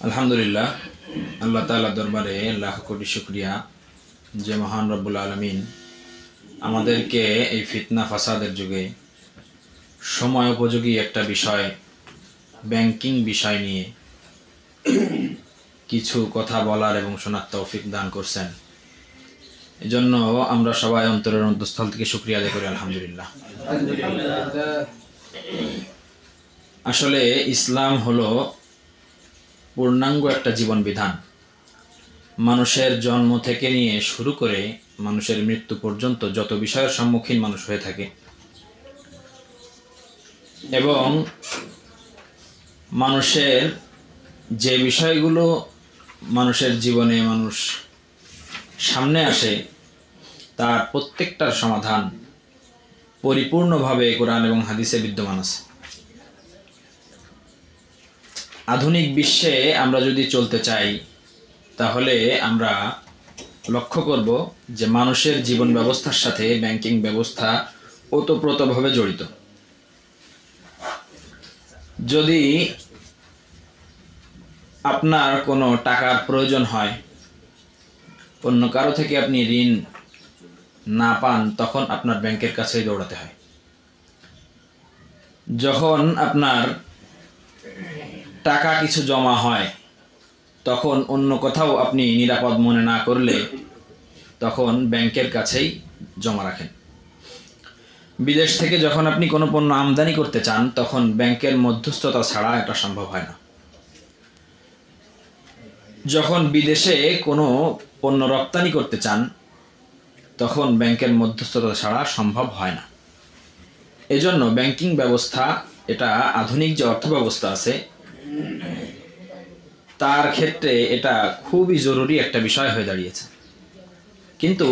আলহামদুলিল্লাহ, আল্লাহ তাআলার দরবারে লাখ কোটি শুকরিয়া যে মহান রব্বুল আলামিন আমাদেরকে এই ফিতনা ফাসাদের যুগে সময় উপযোগী একটা বিষয়, ব্যাংকিং বিষয় নিয়ে কিছু কথা বলার এবং শোনার তৌফিক দান করছেন। এজন্য আমরা সবাই অন্তরের অন্তঃস্থল থেকে শুকরিয়া আদায় করি আলহামদুলিল্লাহ। আসলে ইসলাম হলো পূর্ণাঙ্গ একটা জীবন বিধান। মানুষের জন্ম থেকে নিয়ে শুরু করে মানুষের মৃত্যু পর্যন্ত যত বিষয়ের সম্মুখীন মানুষ হয়ে থাকে এবং মানুষের যে বিষয়গুলো মানুষের জীবনে মানুষ সামনে আসে তার প্রত্যেকটার সমাধান পরিপূর্ণভাবে কোরআন এবং হাদিসে বিদ্যমান আছে। আধুনিক বিশ্বে আমরা যদি চলতে চাই তাহলে আমরা লক্ষ্য করব যে মানুষের জীবন ব্যবস্থার সাথে ব্যাংকিং ব্যবস্থা ওতপ্রোতভাবে জড়িত। যদি আপনার কোনো টাকার প্রয়োজন হয়, অন্য কারো থেকে আপনি ঋণ না পান, তখন আপনার ব্যাংকের কাছেই দৌড়াতে হয়। যখন আপনার টাকা কিছু জমা হয় তখন অন্য কোথাও আপনি নিরাপদ মনে না করলে তখন ব্যাংকের কাছেই জমা রাখেন। বিদেশ থেকে যখন আপনি কোনো পণ্য আমদানি করতে চান তখন ব্যাংকের মধ্যস্থতা ছাড়া এটা সম্ভব হয় না। যখন বিদেশে কোনো পণ্য রপ্তানি করতে চান তখন ব্যাংকের মধ্যস্থতা ছাড়া সম্ভব হয় না। এজন্য ব্যাংকিং ব্যবস্থা, এটা আধুনিক যে অর্থ ব্যবস্থা আছে তার ক্ষেত্রে এটা খুবই জরুরি একটা বিষয় হয়ে দাঁড়িয়েছে। কিন্তু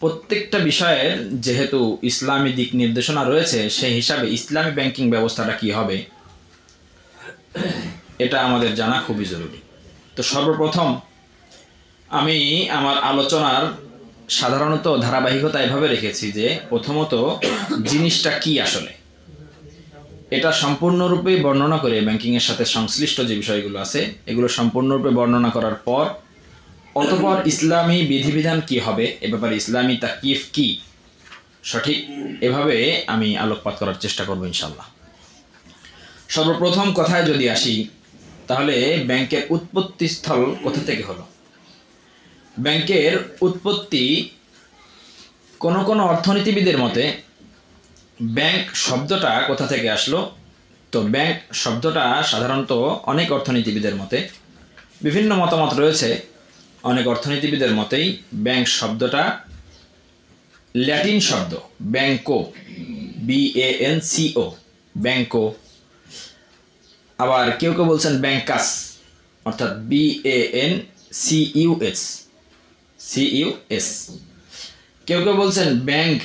প্রত্যেকটা বিষয়ের যেহেতু ইসলামী দিক নির্দেশনা রয়েছে, সেই হিসাবে ইসলামী ব্যাংকিং ব্যবস্থাটা কি হবে এটা আমাদের জানা খুবই জরুরি। তো সর্বপ্রথম আমি আমার আলোচনার সাধারণত ধারাবাহিকতা এভাবে রেখেছি যে প্রথমত জিনিসটা কি আসলে, এটা সম্পূর্ণরূপে বর্ণনা করে ব্যাংকিংয়ের সাথে সংশ্লিষ্ট যে বিষয়গুলো আছে এগুলো সম্পূর্ণরূপে বর্ণনা করার পর অতঃপর ইসলামী বিধিবিধান কি হবে, এ ব্যাপারে ইসলামী তাকিফ কি, সঠিক এভাবে আমি আলোকপাত করার চেষ্টা করব ইনশাল্লাহ। সর্বপ্রথম কথায় যদি আসি তাহলে ব্যাংকের উৎপত্তি স্থল কোথা থেকে হলো। ব্যাংকের উৎপত্তি কোন কোন অর্থনীতিবিদের মতে ব্যাংক শব্দটা কোথা থেকে আসলো, তো ব্যাংক শব্দটা সাধারণত অনেক অর্থনীতিবিদের মতে বিভিন্ন মতামত রয়েছে। অনেক অর্থনীতিবিদের মতেই ব্যাংক শব্দটা ল্যাটিন শব্দ ব্যাংকো, BANCO, ব্যাংকো। আবার কেউ কেউ বলছেন ব্যাংকাস অর্থাৎ BANCUS। কেউ কেউ বলছেন ব্যাংক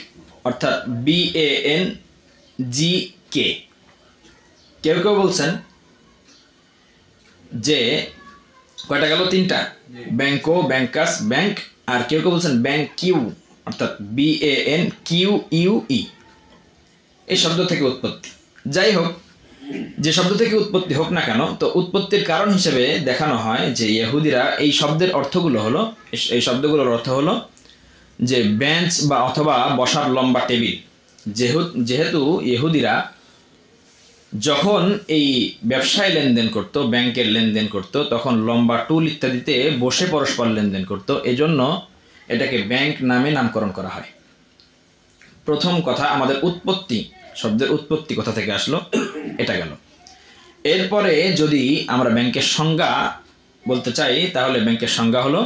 অর্থাৎ BANGK। কেউ কেউ বলছেন যে কয়টা গেল, তিনটা, ব্যাংকো, ব্যাংকাস, ব্যাংক। আর কেউ কেউ বলছেন ব্যাংক কিউ অর্থাৎ BANQUE। এই শব্দ থেকে উৎপত্তি। যাই হোক, যে শব্দ থেকে উৎপত্তি হোক না কেন, তো উৎপত্তির কারণ হিসেবে দেখানো হয় যে ইহুদিরা এই শব্দের অর্থগুলো হলো, এই শব্দগুলোর অর্থ হলো যে বেঞ্চ বা অথবা বসার লম্বা টেবিল। যেহেতু ইহুদিরা যখন এই ব্যবসায় লেনদেন করত, ব্যাংকের লেনদেন করত, তখন লম্বা টুল ইত্যাদিতে বসে পরস্পর লেনদেন করত, এজন্য এটাকে ব্যাংক নামে নামকরণ করা হয়। প্রথম কথা, আমাদের উৎপত্তি, শব্দের উৎপত্তি কোথা থেকে আসলো এটা গেল। এরপরে যদি আমরা ব্যাংকের সংজ্ঞা বলতে চাই তাহলে ব্যাংকের সংজ্ঞা হলো,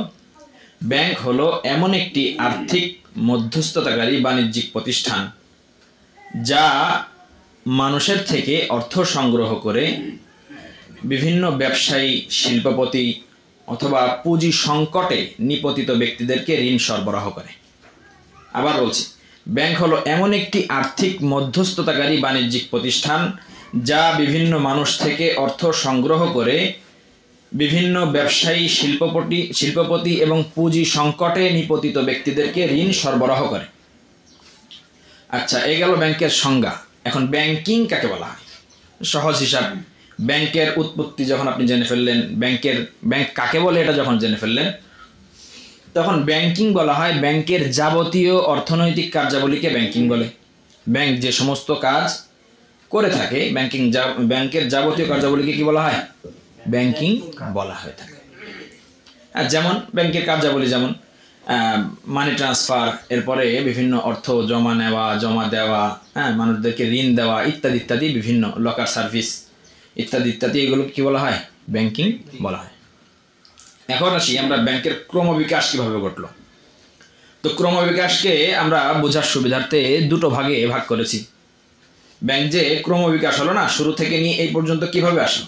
ব্যাংক হলো এমন একটি আর্থিক মধ্যস্থতাকারী বাণিজ্যিক প্রতিষ্ঠান যা মানুষের থেকে অর্থ সংগ্রহ করে বিভিন্ন ব্যবসায়ী, শিল্পপতি অথবা পুঁজি সংকটে নিপতিত ব্যক্তিদেরকে ঋণ সরবরাহ করে। আবার বলছি, ব্যাংক হলো এমন একটি আর্থিক মধ্যস্থতাকারী বাণিজ্যিক প্রতিষ্ঠান যা বিভিন্ন মানুষ থেকে অর্থ সংগ্রহ করে বিভিন্ন ব্যবসায়ী, শিল্পপতি এবং পুঁজি সংকটে নিপতিত ব্যক্তিদেরকে ঋণ সরবরাহ করে। আচ্ছা, এই গেল ব্যাংকের সংজ্ঞা। এখন ব্যাংকিং কাকে বলা হয়? সহজ হিসাব, ব্যাংকের উৎপত্তি যখন আপনি জেনে ফেললেন, ব্যাংক কাকে বলে এটা যখন জেনে ফেললেন, তখন ব্যাংকিং বলা হয় ব্যাংকের যাবতীয় অর্থনৈতিক কার্যাবলীকে ব্যাংকিং বলে। ব্যাংক যে সমস্ত কাজ করে থাকে, ব্যাংকের যাবতীয় কার্যাবলীকে কি বলা হয়? ব্যাংকিং বলা হয়ে থাকে। আর যেমন ব্যাংকের কার্যাবলী যেমন মানি ট্রান্সফার, এরপরে বিভিন্ন অর্থ জমা নেওয়া, জমা দেওয়া, মানুষদেরকে ঋণ দেওয়া ইত্যাদি ইত্যাদি, বিভিন্ন লকার সার্ভিস ইত্যাদি ইত্যাদি, এগুলো কি বলা হয়? ব্যাংকিং বলা হয়। এখন আসি আমরা ব্যাংকের ক্রমবিকাশ কিভাবে ঘটলো। তো ক্রমবিকাশকে আমরা বোঝার সুবিধার্থে দুটো ভাগে ভাগ করেছি। ব্যাংক যে ক্রমবিকাশ হলো না, শুরু থেকে নিয়ে এই পর্যন্ত কিভাবে আসলো।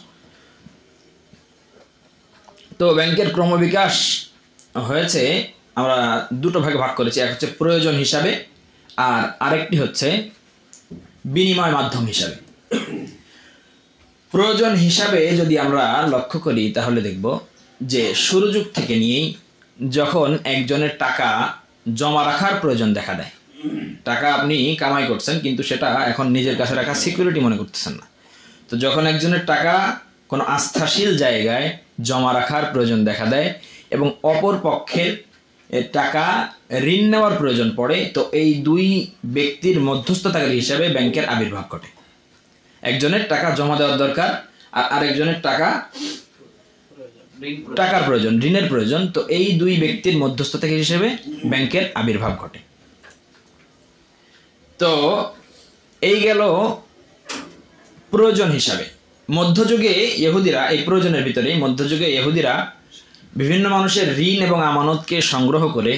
তো ব্যাংকের ক্রমবিকাশ হয়েছে আমরা দুটো ভাগে ভাগ করেছি। এক হচ্ছে প্রয়োজন হিসাবে, আর আরেকটি হচ্ছে বিনিময় মাধ্যম হিসাবে। প্রয়োজন হিসাবে যদি আমরা লক্ষ্য করি তাহলে দেখব যে শুরু যুগ থেকে নিয়েই যখন একজনের টাকা জমা রাখার প্রয়োজন দেখা দেয়, টাকা আপনি কামাই করছেন কিন্তু সেটা এখন নিজের কাছে রাখা সিকিউরিটি মনে করতেছেন না, তো যখন একজনের টাকা কোনো আস্থাশীল জায়গায় জমা রাখার প্রয়োজন দেখা দেয় এবং অপর পক্ষের টাকা ঋণ নেওয়ার প্রয়োজন পড়ে, তো এই দুই ব্যক্তির মধ্যস্থতাকারী হিসাবে ব্যাংকের আবির্ভাব ঘটে। একজনের টাকা জমা দেওয়ার দরকার আর আরেকজনের টাকার প্রয়োজন, ঋণের প্রয়োজন, তো এই দুই ব্যক্তির মধ্যস্থতাকারী হিসেবে ব্যাংকের আবির্ভাব ঘটে। তো এই গেল প্রয়োজন হিসাবে। মধ্যযুগে ইহুদিরা, এই প্রয়োজনের ভিতরে মধ্যযুগে ইহুদিরা বিভিন্ন মানুষের ঋণ এবং আমানতকে সংগ্রহ করে,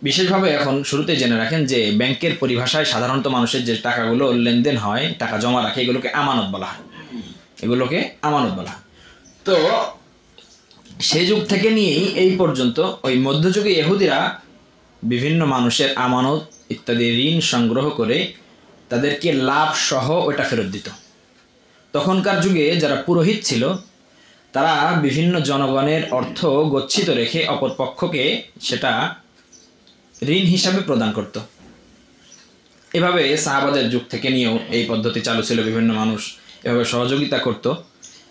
বিশেষভাবে এখন শুরুতে জেনে রাখেন যে ব্যাংকের পরিভাষায় সাধারণত মানুষের যে টাকাগুলো লেনদেন হয়, টাকা জমা রাখে, এগুলোকে আমানত বলা হয়, এগুলোকে আমানত বলা হয়। তো সেই যুগ থেকে নিয়েই এই পর্যন্ত ওই মধ্যযুগে ইহুদিরা বিভিন্ন মানুষের আমানত ইত্যাদি ঋণ সংগ্রহ করে তাদেরকে লাভ সহ ওটা ফেরত দিত। তখনকার যুগে যারা পুরোহিত ছিল তারা বিভিন্ন জনগণের অর্থ গচ্ছিত রেখে অপর পক্ষকে সেটা ঋণ হিসাবে প্রদান করত। এভাবে সাহাবাদের যুগ থেকে নিয়েও এই পদ্ধতি চালু ছিল, বিভিন্ন মানুষ এভাবে সহযোগিতা করত।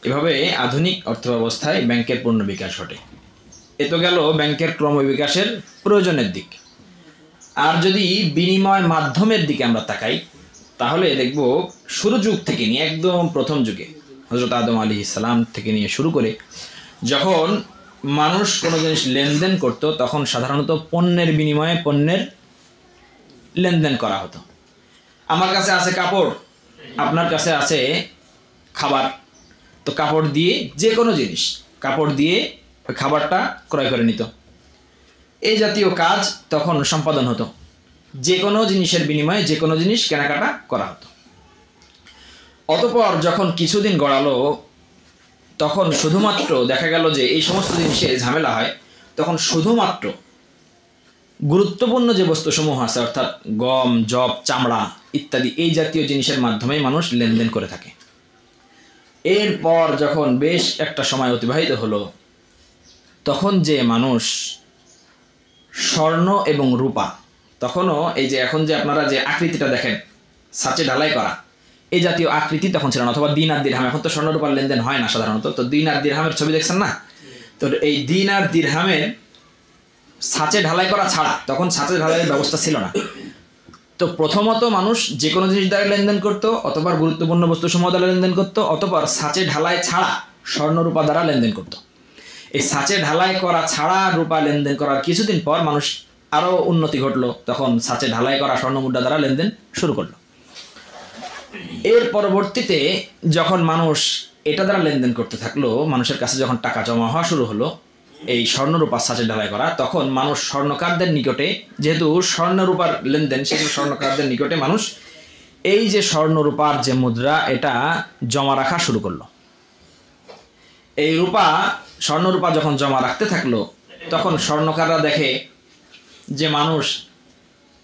এভাবে আধুনিক অর্থব্যবস্থায় ব্যাংকের পূর্ণ বিকাশ ঘটে। এ তো গেল ব্যাংকের ক্রমবিকাশের প্রয়োজনের দিক। আর যদি বিনিময় মাধ্যমের দিকে আমরা তাকাই তাহলে দেখব শুরু যুগ থেকে নিয়ে একদম প্রথম যুগে হযরত আদম আলাইহিস সালাম থেকে নিয়ে শুরু করে যখন মানুষ কোনো জিনিস লেনদেন করত, তখন সাধারণত পণ্যের বিনিময়ে পণ্যের লেনদেন করা হতো। আমার কাছে আছে কাপড়, আপনার কাছে আছে খাবার, তো কাপড় দিয়ে যে কোনো জিনিস, কাপড় দিয়ে ওই খাবারটা ক্রয় করে নিত। এই জাতীয় কাজ তখন সম্পাদন হতো, যে কোনো জিনিসের বিনিময়ে যে কোনো জিনিস কেনাকাটা করা হতো। অতঃপর যখন কিছুদিন গড়ালো, তখন শুধুমাত্র দেখা গেল যে এই সমস্ত জিনিসে ঝামেলা হয়, তখন শুধুমাত্র গুরুত্বপূর্ণ যে বস্তুসমূহ আছে অর্থাৎ গম, যব, চামড়া ইত্যাদি এই জাতীয় জিনিসের মাধ্যমে মানুষ লেনদেন করে থাকে। এরপর যখন বেশ একটা সময় অতিবাহিত হলো, তখন যে মানুষ স্বর্ণ এবং রূপা, তখনও এই যে এখন যে আপনারা যে আকৃতিটা দেখেন ছাঁচে ঢালাই করা, এই জাতীয় আকৃতি তখন ছিল না, অথবা দিনার দিরহাম, এখন তো স্বর্ণ রূপার লেনদেন হয় না সাধারণত, তো দিনার দিরহামের ছবি দেখছেন না, তো এই দিনার দিরহামের ছাঁচে ঢালাই করা ছাড়া তখন ছাঁচে ঢালাইয়ের ব্যবস্থা ছিল না। তো প্রথমত মানুষ যে কোনো জিনিস দ্বারা লেনদেন করত, অথবা গুরুত্বপূর্ণ বস্তুসমূহ দ্বারা লেনদেন করত, অথবা ছাঁচে ঢালাই ছাড়া স্বর্ণ রূপা দ্বারা লেনদেন করত। এই ছাঁচে ঢালাই করা ছাড়া রূপা লেনদেন করার কিছুদিন পর মানুষ আরও উন্নতি ঘটলো, তখন ছাঁচে ঢালাই করা স্বর্ণ মুদ্রা দ্বারা লেনদেন শুরু করলো। এর পরবর্তীতে যখন মানুষ এটা দ্বারা লেনদেন করতে থাকলো, মানুষের কাছে যখন টাকা জমা হওয়া শুরু হলো এই স্বর্ণরূপার ছাঁচে ঢালাই করা, তখন মানুষ স্বর্ণকারদের নিকটে, যেহেতু স্বর্ণরূপার লেনদেন, সেই স্বর্ণকারদের নিকটে মানুষ এই যে স্বর্ণরূপার যে মুদ্রা এটা জমা রাখা শুরু করলো। এই স্বর্ণরূপা যখন জমা রাখতে থাকলো, তখন স্বর্ণকাররা দেখে যে মানুষ,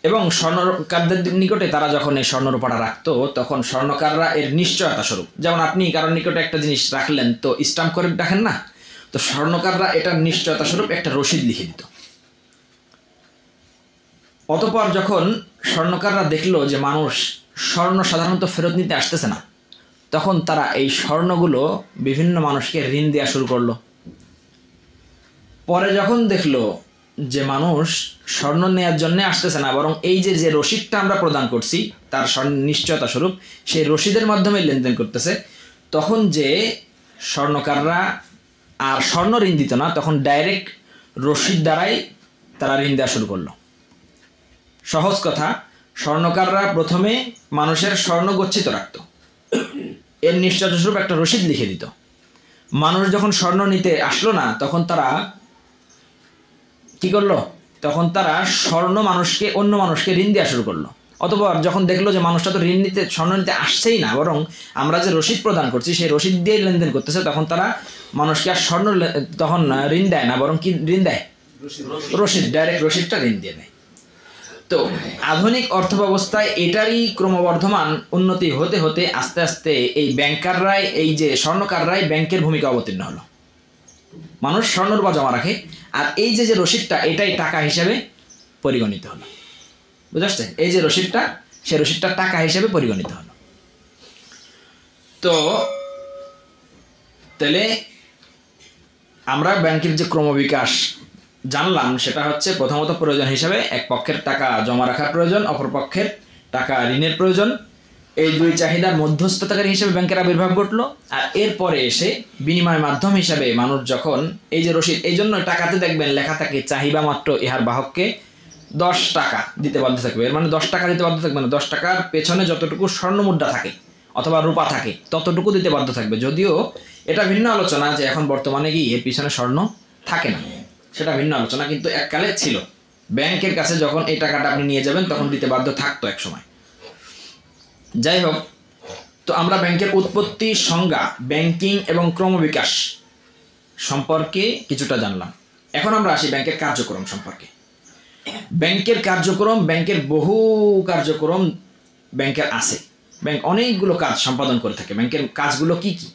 এবং স্বর্ণকারদের নিকটে তারা যখন এই স্বর্ণরূপাটা রাখতো, তখন স্বর্ণকাররা এর নিশ্চয়তা স্বরূপ, যেমন আপনি কারোর নিকটে একটা জিনিস রাখলেন তো স্টাম্প করে রাখেন না, তো স্বর্ণকাররা এটার নিশ্চয়তা স্বরূপ একটা রসিদ লিখে দিত। অতঃপর যখন স্বর্ণকাররা দেখলো যে মানুষ স্বর্ণ সাধারণত ফেরত নিতে আসতেছে না, তখন তারা এই স্বর্ণগুলো বিভিন্ন মানুষকে ঋণ দেওয়া শুরু করলো। পরে যখন দেখলো যে মানুষ স্বর্ণ নেওয়ার জন্য আসতেছে না, বরং এই যে যে রসিদটা আমরা প্রদান করছি তার নিশ্চয়তা স্বরূপ সেই রসিদের মাধ্যমে লেনদেন করতেছে, তখন যে স্বর্ণকাররা আর স্বর্ণ ঋণ দিত না, তখন ডাইরেক্ট রসিদ দ্বারাই তারা ঋণ দেওয়া শুরু করলো। সহজ কথা, স্বর্ণকাররা প্রথমে মানুষের স্বর্ণ গচ্ছিত রাখত, এর নিশ্চয়তা স্বরূপ একটা রসিদ লিখে দিত। মানুষ যখন স্বর্ণ নিতে আসলো না, তখন তারা কি করলো? তখন তারা অন্য মানুষকে ঋণ দেওয়া শুরু করলো। অথবা যখন দেখলো যে মানুষটা তো স্বর্ণ নিতে আসছেই না, বরং আমরা যে রসিদ প্রদান করছি সেই রসিদ দিয়ে লেনদেন করতেছে, তখন তারা মানুষকে আর তখন ঋণ দেয় না, বরং কি ঋণ দেয়? রসিদ, ডাইরেক্ট রসিদটা ঋণ দিয়ে দেয়। তো আধুনিক অর্থ ব্যবস্থায় এটারই ক্রমবর্ধমান উন্নতি হতে হতে আস্তে আস্তে এই ব্যাংকাররাই, এই যে স্বর্ণকাররাই ব্যাংকের ভূমিকা অবতীর্ণ হলো। মানুষ স্বর্ণরূপা জমা রাখে, আর এই যে রসিদটা এটাই টাকা হিসেবে পরিগণিত হলো। বুঝতে পারছেন? এই যে রসিদটা, সে রসিদটা টাকা হিসেবে পরিগণিত হলো। তো তাহলে আমরা ব্যাংকের যে ক্রমবিকাশ জানলাম, সেটা হচ্ছে প্রথমত প্রয়োজন হিসাবে এক পক্ষের টাকা জমা রাখার প্রয়োজন, অপর পক্ষের টাকা ঋণের প্রয়োজন। এই দুই চাহিদার মধ্যস্থতাকারী হিসেবে ব্যাংকের আবির্ভাব ঘটলো। আর এরপরে এসে বিনিময় মাধ্যম হিসাবে মানুষ যখন এই যে রসিদ, এই জন্য টাকাতে দেখবেন লেখা থাকে চাহিদা মাত্র ইহার বাহককে 10 টাকা দিতে বাধ্য থাকবে। এর মানে 10 টাকা দিতে বাধ্য থাকবে না, 10 টাকার পেছনে যতটুকু স্বর্ণ মুদ্রা থাকে অথবা রূপা থাকে ততটুকু দিতে বাধ্য থাকবে। যদিও এটা ভিন্ন আলোচনা যে এখন বর্তমানে কি এর পিছনে স্বর্ণ থাকে না, সেটা ভিন্ন আলোচনা, কিন্তু এককালে ছিল। ব্যাংকের কাছে যখন এই টাকাটা আপনি নিয়ে যাবেন তখন দিতে বাধ্য থাকতো এক সময়। যাই হোক, তো আমরা ব্যাংকের উৎপত্তি, সংজ্ঞা, ব্যাংকিং এবং ক্রমবিকাশ সম্পর্কে কিছুটা জানলাম। এখন আমরা আসি ব্যাংকের কার্যক্রম সম্পর্কে। ব্যাংকের কার্যক্রম, ব্যাংকের বহু কার্যক্রম ব্যাংকের আছে। ব্যাংক অনেকগুলো কাজ সম্পাদন করে থাকে। ব্যাংকের কাজগুলো কি কি?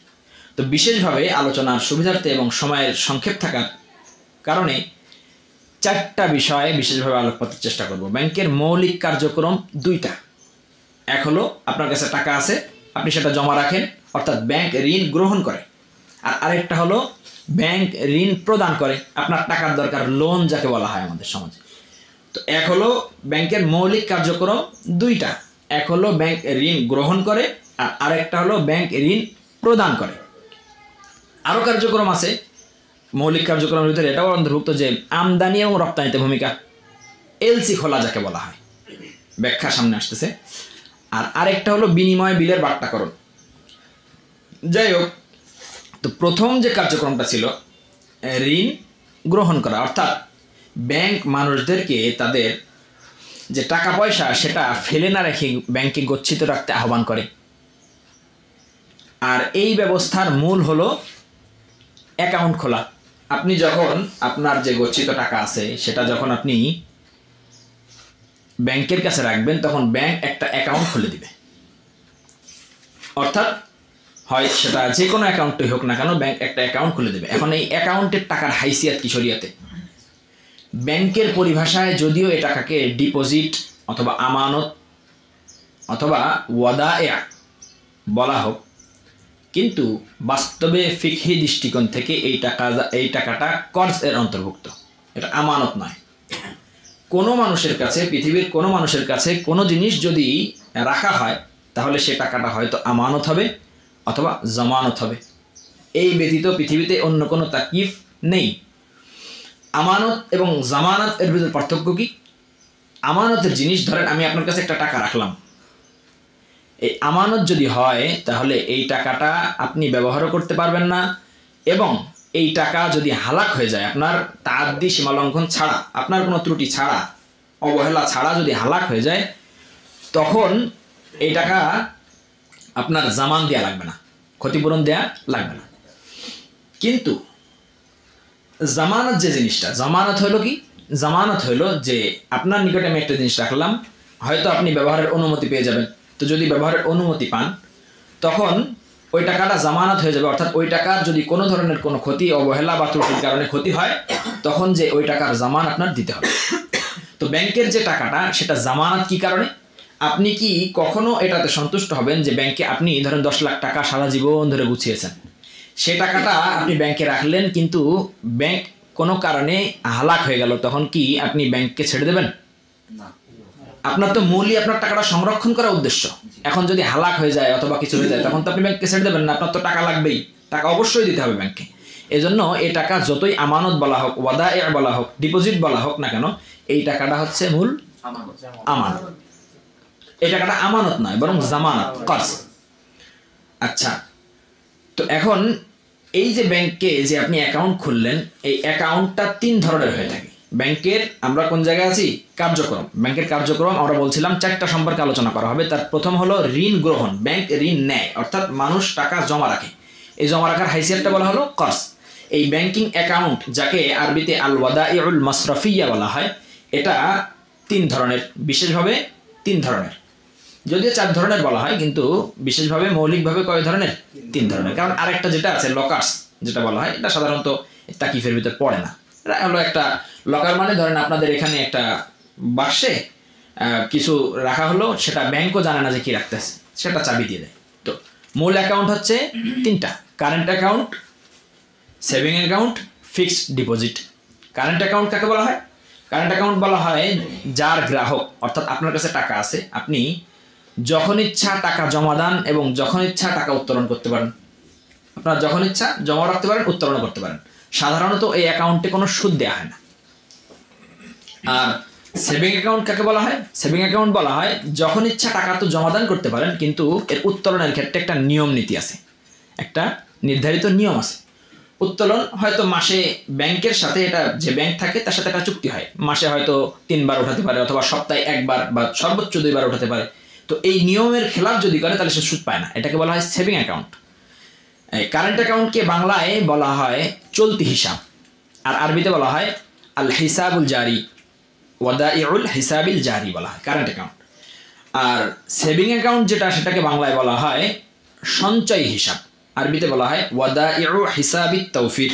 তো বিশেষভাবে আলোচনার সুবিধার্থে এবং সময়ের সংক্ষেপ থাকার কারণে 4টা বিষয়ে বিশেষভাবে আলোকপাতের চেষ্টা করব। ব্যাংকের মৌলিক কার্যক্রম 2টা। এক হলো আপনার কাছে টাকা আছে, আপনি সেটা জমা রাখেন, অর্থাৎ ব্যাংক ঋণ গ্রহণ করে। আর আরেকটা হলো ব্যাংক ঋণ প্রদান করে, আপনার টাকার দরকার, লোন যাকে বলা হয় আমাদের সমাজে। তো এক হলো ব্যাংকের মৌলিক কার্যক্রম 2টা। এক হলো ব্যাংক ঋণ গ্রহণ করে, আর আরেকটা হলো ব্যাংক ঋণ প্রদান করে। আরও কার্যক্রম আছে মৌলিক কার্যক্রমের ভিতরে, এটাও অন্তর্ভুক্ত যে আমদানি এবং রপ্তানিতে ভূমিকা, এলসি খোলা যাকে বলা হয়, ব্যাখ্যা সামনে আসতেছে। আর আরেকটা হলো বিনিময় বিলের বাট্টাকরণ। যাই হোক, তো প্রথম যে কার্যক্রমটা ছিল ঋণ গ্রহণ করা, অর্থাৎ ব্যাংক মানুষদেরকে তাদের যে টাকা পয়সা সেটা ফেলে না রেখে ব্যাংকে গচ্ছিত রাখতে আহ্বান করে। আর এই ব্যবস্থার মূল হলো অ্যাকাউন্ট খোলা। আপনি যখন আপনার যে গচ্ছিত টাকা আছে সেটা যখন আপনি ব্যাংকের কাছে রাখবেন, তখন ব্যাংক একটা অ্যাকাউন্ট খুলে দিবে। অর্থাৎ হয় সেটা যে কোনো অ্যাকাউন্টই হোক না কেন, ব্যাংক একটা অ্যাকাউন্ট খুলে দেবে। এখন এই অ্যাকাউন্টের টাকার হাইসিয়াত কি শরিয়াতে? ব্যাংকের পরিভাষায় যদিও এই টাকাকে ডিপোজিট অথবা আমানত অথবা ওয়াদায়া বলা হোক, কিন্তু বাস্তবে ফিকহি দৃষ্টিকোণ থেকে এই টাকাটা কর্জ এর অন্তর্ভুক্ত, এটা আমানত নয়। কোনো মানুষের কাছে, পৃথিবীর কোনো মানুষের কাছে কোনো জিনিস যদি রাখা হয় তাহলে সে টাকাটা হয়তো আমানত হবে অথবা জামানত হবে। এই ব্যতীত পৃথিবীতে অন্য কোনো তাকিফ নেই। আমানত এবং জামানত এর ভিতরে পার্থক্য কি? আমানতের জিনিস, ধরেন আমি আপনার কাছে একটা টাকা রাখলাম, এই আমানত যদি হয় তাহলে এই টাকাটা আপনি ব্যবহারও করতে পারবেন না, এবং এই টাকা যদি হালাক হয়ে যায়, আপনার তাআদ্দি সীমালঙ্ঘন ছাড়া, আপনার কোনো ত্রুটি ছাড়া, অবহেলা ছাড়া যদি হালাক হয়ে যায়, তখন এই টাকা আপনার জামান দেয়া লাগবে না, ক্ষতিপূরণ দেয়া লাগবে না। কিন্তু জামানত যে জিনিসটা, জামানত হলো কি? জামানত হলো যে আপনার নিকটে আমি একটা জিনিস রাখলাম, হয়তো আপনি ব্যবহারের অনুমতি পেয়ে যাবেন। তো যদি ব্যবহারের অনুমতি পান তখন ওই টাকাটা জামানত হয়ে যাবে, অর্থাৎ ওই টাকার যদি কোনো ধরনের কোনো ক্ষতি, অবহেলা বা ত্রুটির কারণে ক্ষতি হয়, তখন যে ওই টাকার জামান আপনার দিতে হবে। তো ব্যাংকের যে টাকাটা সেটা জামানত কি কারণে? আপনি কি কখনো এটাতে সন্তুষ্ট হবেন যে ব্যাংকে আপনি ধরেন 10 লাখ টাকা সারা জীবন ধরে গুছিয়েছেন, সে টাকাটা আপনি ব্যাংকে রাখলেন, কিন্তু ব্যাংক কোনো কারণে হালাক হয়ে গেল, তখন কি আপনি ব্যাংককে ছেড়ে দেবেন? আপনার তো মূলই আপনার টাকাটা সংরক্ষণ করার উদ্দেশ্য। এখন যদি হালাক হয়ে যায় অথবা কিছু হয়ে যায়, তখন তো আপনি ব্যাংককে ছেড়ে দেবেন না, আপনার তো টাকা লাগবেই, টাকা অবশ্যই দিতে হবে ব্যাংকে। এজন্য এই টাকা যতই আমানত বলা হোক, ওয়াদায়ে বলা হোক, ডিপোজিট বলা হোক না কেন, এই টাকাটা হচ্ছে মূল আমানত। এই টাকাটা আমানত নয়, বরং জামানত, কর্জ। আচ্ছা, তো এখন এই যে ব্যাংকে যে আপনি অ্যাকাউন্ট খুললেন, এই অ্যাকাউন্টটা 3 ধরনের হয়ে থাকে। ব্যাংকের আমরা কোন জায়গায় আছি? কার্যক্রম। ব্যাংকের কার্যক্রম আমরা বলছিলাম 4টা সম্পর্কে আলোচনা করা হবে। তার প্রথম হলো ঋণ গ্রহণ। ব্যাংক ঋণ নেয়, অর্থাৎ মানুষ টাকা জমা রাখে। এই জমা রাখার হাইসিয়াতটা বলা হলো কর্জ। এই ব্যাংকিং অ্যাকাউন্ট, যাকে আরবিতে আল ওয়াদাইউল মাসরাফিয়া বলা হয়, এটা 3 ধরনের, বিশেষভাবে 3 ধরনের। যদিও 4 ধরনের বলা হয়, কিন্তু বিশেষভাবে মৌলিকভাবে কয় ধরনের? 3 ধরনের। কারণ আরেকটা যেটা আছে লকার্স, যেটা বলা হয়, এটা সাধারণত তাকিফের ভিতর পড়ে না। এটা হলো একটা লকার, মানে ধরেন আপনাদের এখানে একটা বাক্সে কিছু রাখা হলো, সেটা ব্যাংকও জানে না যে কি রাখতেছে, সেটা চাবি দিয়ে দেয়। তো মূল অ্যাকাউন্ট হচ্ছে 3টা: current account, saving account, fixed deposit. Current account কাকে বলা হয়? কারেন্ট অ্যাকাউন্ট বলা হয় যার গ্রাহক, অর্থাৎ আপনার কাছে টাকা আছে, আপনি যখন ইচ্ছা টাকা জমা দেন এবং যখন ইচ্ছা টাকা উত্তোলন করতে পারেন। আপনার যখন ইচ্ছা জমা রাখতে পারেন, উত্তোলন করতে পারেন। সাধারণত এই অ্যাকাউন্টে কোনো সুদ দেওয়া হয় না। আর সেভিং অ্যাকাউন্ট কাকে বলা হয়? সেভিং অ্যাকাউন্ট বলা হয় যখন ইচ্ছা টাকা তো জমাদান করতে পারেন, কিন্তু এর উত্তোলনের ক্ষেত্রে একটা নিয়ম নীতি আছে, একটা নির্ধারিত নিয়ম আছে। উত্তোলন হয়তো মাসে ব্যাংকের সাথে, এটা যে ব্যাংক থাকে তার সাথে একটা চুক্তি হয়, মাসে হয়তো 3 বার উঠাতে পারে, অথবা সপ্তাহে 1 বার বা সর্বোচ্চ 2 বার উঠাতে পারে। তো এই নিয়মের খেলাফ যদি করে তাহলে সে সুদ পায় না, এটাকে বলা হয় সেভিং অ্যাকাউন্ট। কারেন্ট অ্যাকাউন্টকে বাংলায় বলা হয় চলতি হিসাব, আর আরবিতে বলা হয় আল হিসাবুল জারি, ওয়াদাইউল হিসাবিল জারি বলা হয় কারেন্ট অ্যাকাউন্ট। আর সেভিং অ্যাকাউন্ট যেটা, সেটাকে বাংলায় বলা হয় সঞ্চয় হিসাব, আরবিতে বলা হয় ওয়াদাইউ হিসাবিত তৌফির।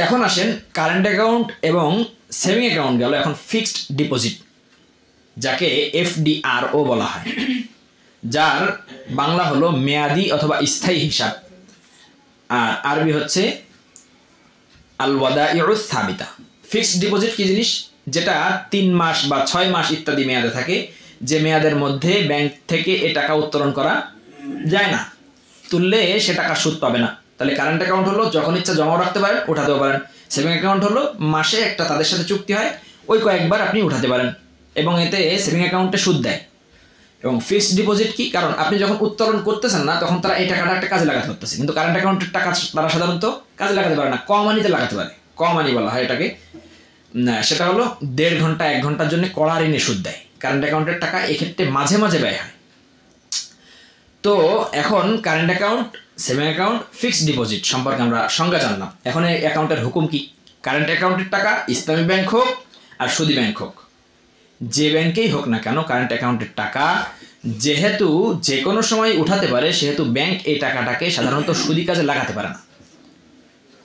এখন আসেন, কারেন্ট অ্যাকাউন্ট এবং সেভিং অ্যাকাউন্ট গেল, এখন ফিক্সড ডিপোজিট, যাকে এফডিআরও বলা হয়, যার বাংলা হলো মেয়াদি অথবা স্থায়ী হিসাব, আর আরবি হচ্ছে আল ওয়াদাইউ সাবিতা। ফিক্সড ডিপোজিট কি জিনিস? যেটা 3 মাস বা 6 মাস ইত্যাদি মেয়াদে থাকে, যে মেয়াদের মধ্যে ব্যাংক থেকে এ টাকা উত্তোলন করা যায় না, তুললে সে টাকা সুদ পাবে না। তাহলে কারেন্ট অ্যাকাউন্ট হলো যখন ইচ্ছা জমা রাখতে পারেন, উঠাতেও পারেন। সেভিং অ্যাকাউন্ট হলো মাসে একটা তাদের সাথে চুক্তি হয়, ওই কয়েকবার আপনি উঠাতে পারেন, এবং এতে সেভিং অ্যাকাউন্টে সুদ দেয়। এবং ফিক্সড ডিপোজিট কি? কারণ আপনি যখন উত্তোলন করতেছেন না, তখন তারা এই টাকাটা একটা কাজে লাগাতে পারতেছে, কিন্তু কারেন্ট অ্যাকাউন্টের টাকা তারা সাধারণত কাজে লাগাতে পারে না, কমানিতে লাগাতে পারে। কমানি বলা হয় এটাকে। সেটা হলো 1.5 ঘন্টা 1 ঘন্টার জন্য কড়া ঋণে সুদ দেয়। কারেন্ট অ্যাকাউন্টের টাকা এক্ষেত্রে মাঝে মাঝে ব্যয় হয়। তো এখন current account, saving account, fixed deposit সম্পর্কে আমরা সংজ্ঞা জানলাম। এখন এই অ্যাকাউন্টের হুকুম কি? কারেন্ট অ্যাকাউন্টের টাকা ইসলামী ব্যাংক হোক আর সুদী ব্যাংক হোক, যে ব্যাংকেই হোক না কেন, কারেন্ট অ্যাকাউন্টের টাকা যেহেতু যে কোনো সময় উঠাতে পারে, সেহেতু ব্যাংক এই টাকাটাকে সাধারণত সুদী কাজে লাগাতে পারে না।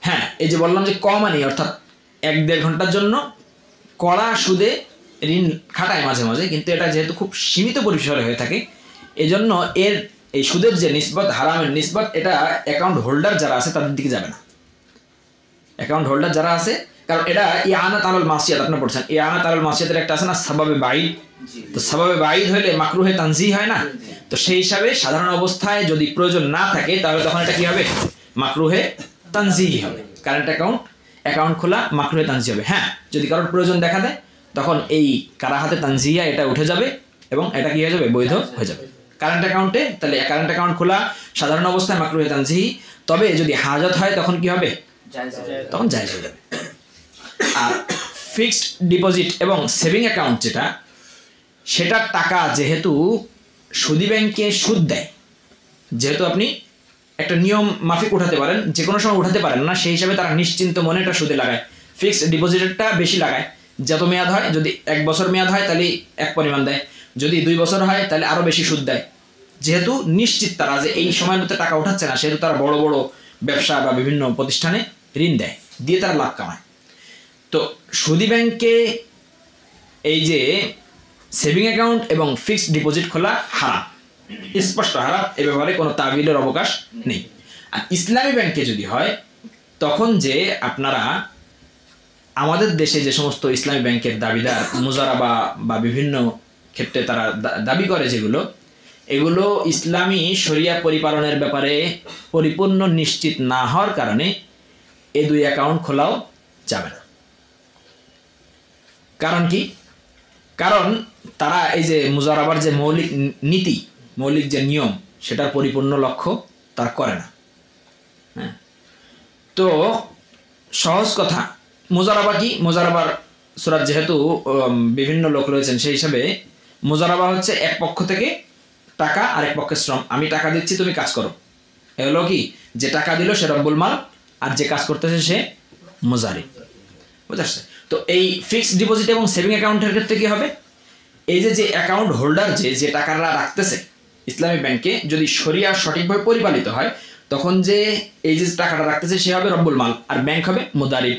হ্যাঁ, এই যে বললাম যে কমানি, অর্থাৎ 1-1.5 ঘন্টার জন্য কড়া সুদে ঋণ খাটায় মাঝে মাঝে, কিন্তু এটা যেহেতু খুব সীমিত পরিসরে হয়ে থাকে, এজন্য এর এই সুদের যে নিসবত, হারামের নিসবত, এটা অ্যাকাউন্ট হোল্ডার যারা আছে তাদের দিকে যাবে না। অ্যাকাউন্ট হোল্ডার যারা আছে, কারণ এটা ইয়ানাত আলাল মাসিয়াত, আপনি পড়ছেন ইয়ানাত আলাল মাসিয়াতের একটা আছে না, সাবাবে বাঈদ। তো সাবাবে বাঈদ হইলে মাকরুহে তানজিহ হয় না? তো সেই হিসাবে সাধারণ অবস্থায় যদি প্রয়োজন না থাকে, তাহলে তখন এটা কি হবে? মাকরুহে তানজিহ হবে। কারেন্ট অ্যাকাউন্ট খোলা মাকরুহে তানজিহ হবে। হ্যাঁ, যদি কারোর প্রয়োজন দেখা দেয়, তখন এই কারাহাতে তানজিয়া এটা উঠে যাবে এবং এটা কি হয়ে যাবে? বৈধ হয়ে যাবে কারেন্ট অ্যাকাউন্টে। তাহলে কারেন্ট অ্যাকাউন্ট খোলা সাধারণ অবস্থায় মাকরুহে তানজিহি, তবে যদি হাজত হয় তখন কি হবে? তখন জায়েজ হয়ে যাবে। আর ফিক্সড ডিপোজিট এবং সেভিং অ্যাকাউন্ট যেটা, সেটার টাকা যেহেতু সুদী ব্যাংকে সুদ দেয়, যেহেতু আপনি একটা নিয়ম মাফিক উঠাতে পারেন, যে কোনো সময় উঠাতে পারেন না, সেই হিসাবে তারা নিশ্চিন্ত মনে এটা সুদে লাগায়। ফিক্সড ডিপোজিটেরটা বেশি লাগায়, যত মেয়াদ হয়, যদি 1 বছর মেয়াদ হয় তাহলে এক পরিমাণ দেয়, যদি 2 বছর হয় তাহলে আরও বেশি সুদ দেয়। যেহেতু নিশ্চিত তারা যে এই সময়ের মধ্যে টাকা উঠাচ্ছে না, সেহেতু তারা বড় বড় ব্যবসা বা বিভিন্ন প্রতিষ্ঠানে ঋণ দেয়, দিয়ে তারা লাভ কামায়। তো সুদী ব্যাংকে এই যে সেভিং অ্যাকাউন্ট এবং ফিক্সড ডিপোজিট খোলা হারাম, স্পষ্ট হারাম, এ ব্যাপারে কোনো তাবিলের অবকাশ নেই। আর ইসলামী ব্যাংকে যদি হয় তখন যে আপনারা আমাদের দেশে যে সমস্ত ইসলামী ব্যাংকের দাবিদার মুজারাবা বা বিভিন্ন ক্ষেত্রে তারা দাবি করে যেগুলো, এগুলো ইসলামী শরিয়া পরিপালনের ব্যাপারে পরিপূর্ণ নিশ্চিত না হওয়ার কারণে এই দুই অ্যাকাউন্ট খোলাও যাবে না। কারণ কি? কারণ তারা এই যে মুজারাবার যে মৌলিক নীতি, মৌলিক যে নিয়ম, সেটার পরিপূর্ণ লক্ষ্য তারা করে না। হ্যাঁ, তো সহজ কথা, মুজারাবা কি? মুজারাবার সূরাত যেহেতু বিভিন্ন লোক রয়েছেন, সেই হিসাবে মুজারাবা হচ্ছে এক পক্ষ থেকে টাকা আর এক পক্ষের শ্রম। আমি টাকা দিচ্ছি, তুমি কাজ করো। এ হলো কি, যে টাকা দিল সে রব্বুল মাল, আর যে কাজ করতেছে সে মুজারিব। বুঝতে পারছে? তো এই ফিক্সড ডিপোজিট এবং সেভিং অ্যাকাউন্টের ক্ষেত্রে কি হবে? এই যে অ্যাকাউন্ট হোল্ডার যে টাকাটা রাখতেছে ইসলামী ব্যাংকে, যদি শরিয়া সঠিকভাবে পরিপালিত হয়, তখন যে এই যে টাকাটা রাখতেছে সে হবে রব্বুল মাল, আর ব্যাংক হবে মুদারিব।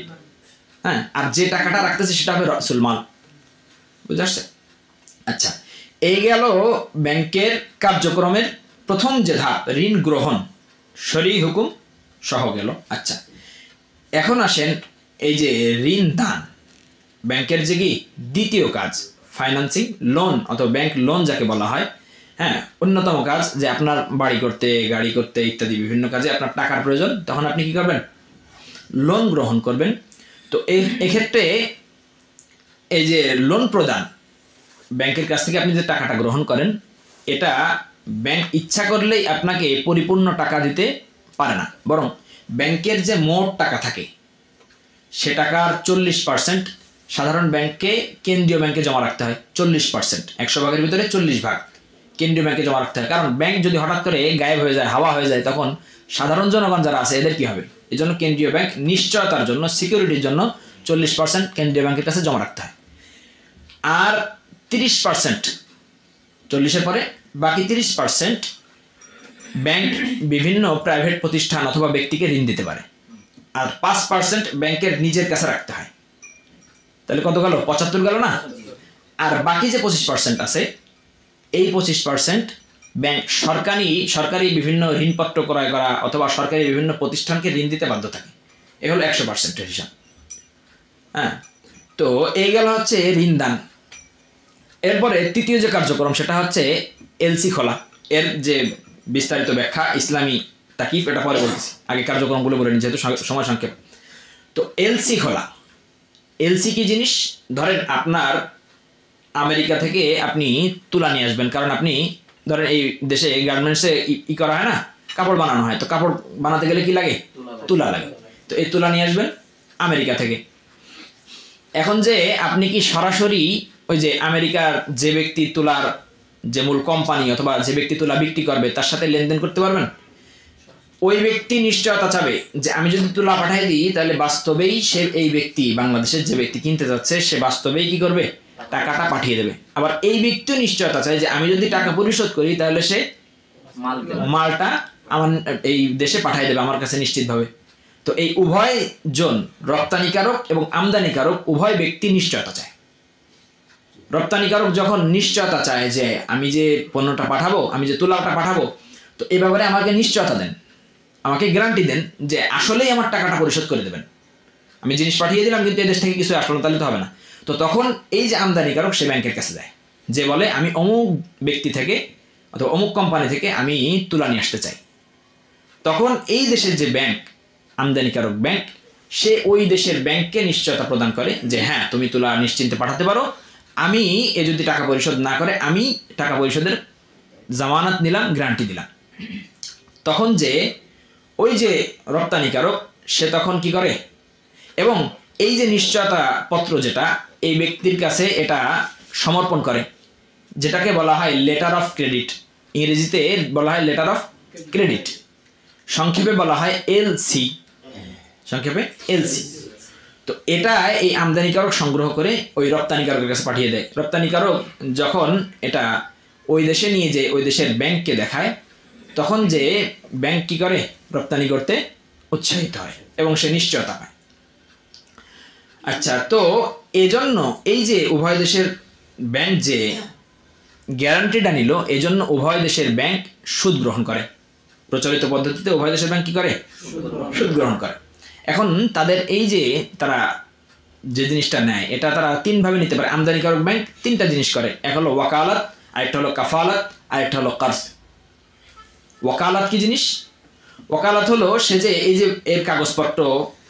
হ্যাঁ, আর যে টাকাটা রাখতেছে সেটা হবে রাসুল মাল। বুঝতে পারছে? আচ্ছা, এই গেল ব্যাংকের কার্যক্রমের প্রথম যে ধাপ, ঋণ গ্রহণ, শরঈ হুকুম সহ গেল। আচ্ছা, এখন আসেন এই যে ঋণ দান, ব্যাংকের যে কি দ্বিতীয় কাজ, ফাইন্যান্সিং, লোন অথবা ব্যাংক লোন যাকে বলা হয়। হ্যাঁ, অন্যতম কাজ যে আপনার বাড়ি করতে, গাড়ি করতে ইত্যাদি বিভিন্ন কাজে আপনার টাকার প্রয়োজন, তখন আপনি কি করবেন? লোন গ্রহণ করবেন। তো এক্ষেত্রে এই যে লোন প্রদান, ব্যাংকের কাছ থেকে আপনি যে টাকাটা গ্রহণ করেন, এটা ব্যাংক ইচ্ছা করলেই আপনাকে পরিপূর্ণ টাকা দিতে পারে না, বরং ব্যাংকের যে মোট টাকা থাকে সে টাকার 40% সাধারণ ব্যাংকে, কেন্দ্রীয় ব্যাংকে জমা রাখতে হয়। 40%, 100 ভাগের ভিতরে 40 ভাগ কেন্দ্রীয় ব্যাংকে জমা রাখতে হয়। কারণ ব্যাংক যদি হঠাৎ করে গায়েব হয়ে যায়, হাওয়া হয়ে যায়, তখন সাধারণ জনগণ যারা আছে এদের কি হবে? এই জন্য কেন্দ্রীয় ব্যাংক নিশ্চয়তার জন্য, সিকিউরিটির জন্য 40% কেন্দ্রীয় ব্যাংকের কাছে জমা রাখতে হয়। আর 30%, 40-এর পরে বাকি 30% ব্যাংক বিভিন্ন প্রাইভেট প্রতিষ্ঠান অথবা ব্যক্তিকে ঋণ দিতে পারে। আর 5% ব্যাংকের নিজের কাছে রাখতে হয়। তাহলে কত গেল? 75 গেল না? আর বাকি যে 25% আছে, এই 25% ব্যাংক সরকারি বিভিন্ন ঋণপত্র ক্রয় করা অথবা সরকারি বিভিন্ন প্রতিষ্ঠানকে ঋণ দিতে বাধ্য থাকে। এ হলো 100%-এর হিসাব। হ্যাঁ, তো এই গেল হচ্ছে ঋণ দান। এরপরে তৃতীয় যে কার্যক্রম সেটা হচ্ছে এলসি খোলা। এর যে বিস্তারিত ব্যাখ্যা ইসলামী তাকিফ, এটা পরে বলতেছি, আগে কার্যক্রমগুলো বলে নিই যেহেতু সময় সংক্ষেপ। তো এলসি খোলা, এলসি কি জিনিস? ধরেন আপনার আমেরিকা থেকে আপনি তুলা নিয়ে আসবেন, কারণ আপনি ধরেন এই দেশে গার্মেন্টসে করা হয় না, কাপড় বানানো হয়, তো কাপড় বানাতে গেলে কি লাগে? তুলা লাগে। তো এই তুলা নিয়ে আসবেন আমেরিকা থেকে। এখন যে আপনি কি সরাসরি ওই যে আমেরিকার যে ব্যক্তি তুলার যে মূল কোম্পানি অথবা যে ব্যক্তি তুলা বিক্রি করবে তার সাথে লেনদেন করতে পারবেন? ওই ব্যক্তি নিশ্চয়তা চাবে যে আমি যদি তুলা পাঠাই দিই তাহলে বাস্তবেই সে, এই ব্যক্তি, বাংলাদেশের যে ব্যক্তি কিনতে যাচ্ছে, সে বাস্তবেই কি করবে? টাকাটা পাঠিয়ে দেবে। আবার এই ব্যক্তিও নিশ্চয়তা চায় যে আমি যদি টাকা পরিশোধ করি তাহলে সে মালটা আমার এই দেশে পাঠিয়ে দেবে আমার কাছে নিশ্চিতভাবে। তো এই উভয় জন, রপ্তানিকারক এবং আমদানিকারক, উভয় ব্যক্তি নিশ্চয়তা চায়। রপ্তানিকারক যখন নিশ্চয়তা চায় যে আমি যে পণ্যটা পাঠাবো, আমি যে তুলাটা পাঠাবো, তো এই ব্যাপারে আমাকে নিশ্চয়তা দেন, আমাকে গ্যারান্টি দেন যে আসলেই আমার টাকাটা পরিশোধ করে দেবেন। আমি জিনিস পাঠিয়ে দিলাম কিন্তু এদেশ থেকে কিছু আসলো, তাহলে তো হবে না। তো তখন এই যে আমদানিকারক সে ব্যাংকের কাছে যায়, যে বলে আমি অমুক ব্যক্তি থেকে অথবা অমুক কোম্পানি থেকে আমি তুলা নিয়ে আসতে চাই। তখন এই দেশের যে ব্যাংক, আমদানিকারক ব্যাংক, সে ওই দেশের ব্যাংককে নিশ্চয়তা প্রদান করে যে হ্যাঁ তুমি তুলা নিশ্চিন্তে পাঠাতে পারো, আমি এ যদি টাকা পরিশোধ না করে আমি টাকা পরিশোধের জামানত নিলাম, গ্যারান্টি দিলাম। তখন যে ওই যে রপ্তানিকারক সে তখন কি করে, এবং এই যে নিশ্চয়তা পত্র যেটা এই ব্যক্তির কাছে এটা সমর্পণ করে, যেটাকে বলা হয় লেটার অফ ক্রেডিট, ইংরেজিতে বলা হয় লেটার অফ ক্রেডিট, সংক্ষেপে বলা হয় এলসি, সংক্ষেপে এলসি। তো এটা এই আমদানিকারক সংগ্রহ করে ওই রপ্তানিকারকের কাছে পাঠিয়ে দেয়। রপ্তানিকারক যখন এটা ওই দেশে নিয়ে যেয়ে ওই দেশের ব্যাংককে দেখায়, তখন যে ব্যাংক কি করে, রপ্তানি করতে উৎসাহিত হয় এবং সে নিশ্চয়তা পায়। আচ্ছা, তো এজন্য এই যে উভয় দেশের ব্যাংক যে গ্যারান্টিটা নিল এই জন্য উভয় দেশের ব্যাংক সুদ গ্রহণ করে। প্রচলিত পদ্ধতিতে উভয় দেশের ব্যাংক কী করে? সুদ গ্রহণ করে। এখন তাদের এই যে তারা যে জিনিসটা নেয় এটা তারা তিনভাবে নিতে পারে। আমদানিকারক ব্যাংক তিনটা জিনিস করে, এক হলো ওয়াকালাত, আরেকটা হলো কাফালাত, আরেকটা হলো কার্জ। ওয়াকালাত কি জিনিস? ওয়াকালাত হলো সে যে এই যে এর কাগজপত্র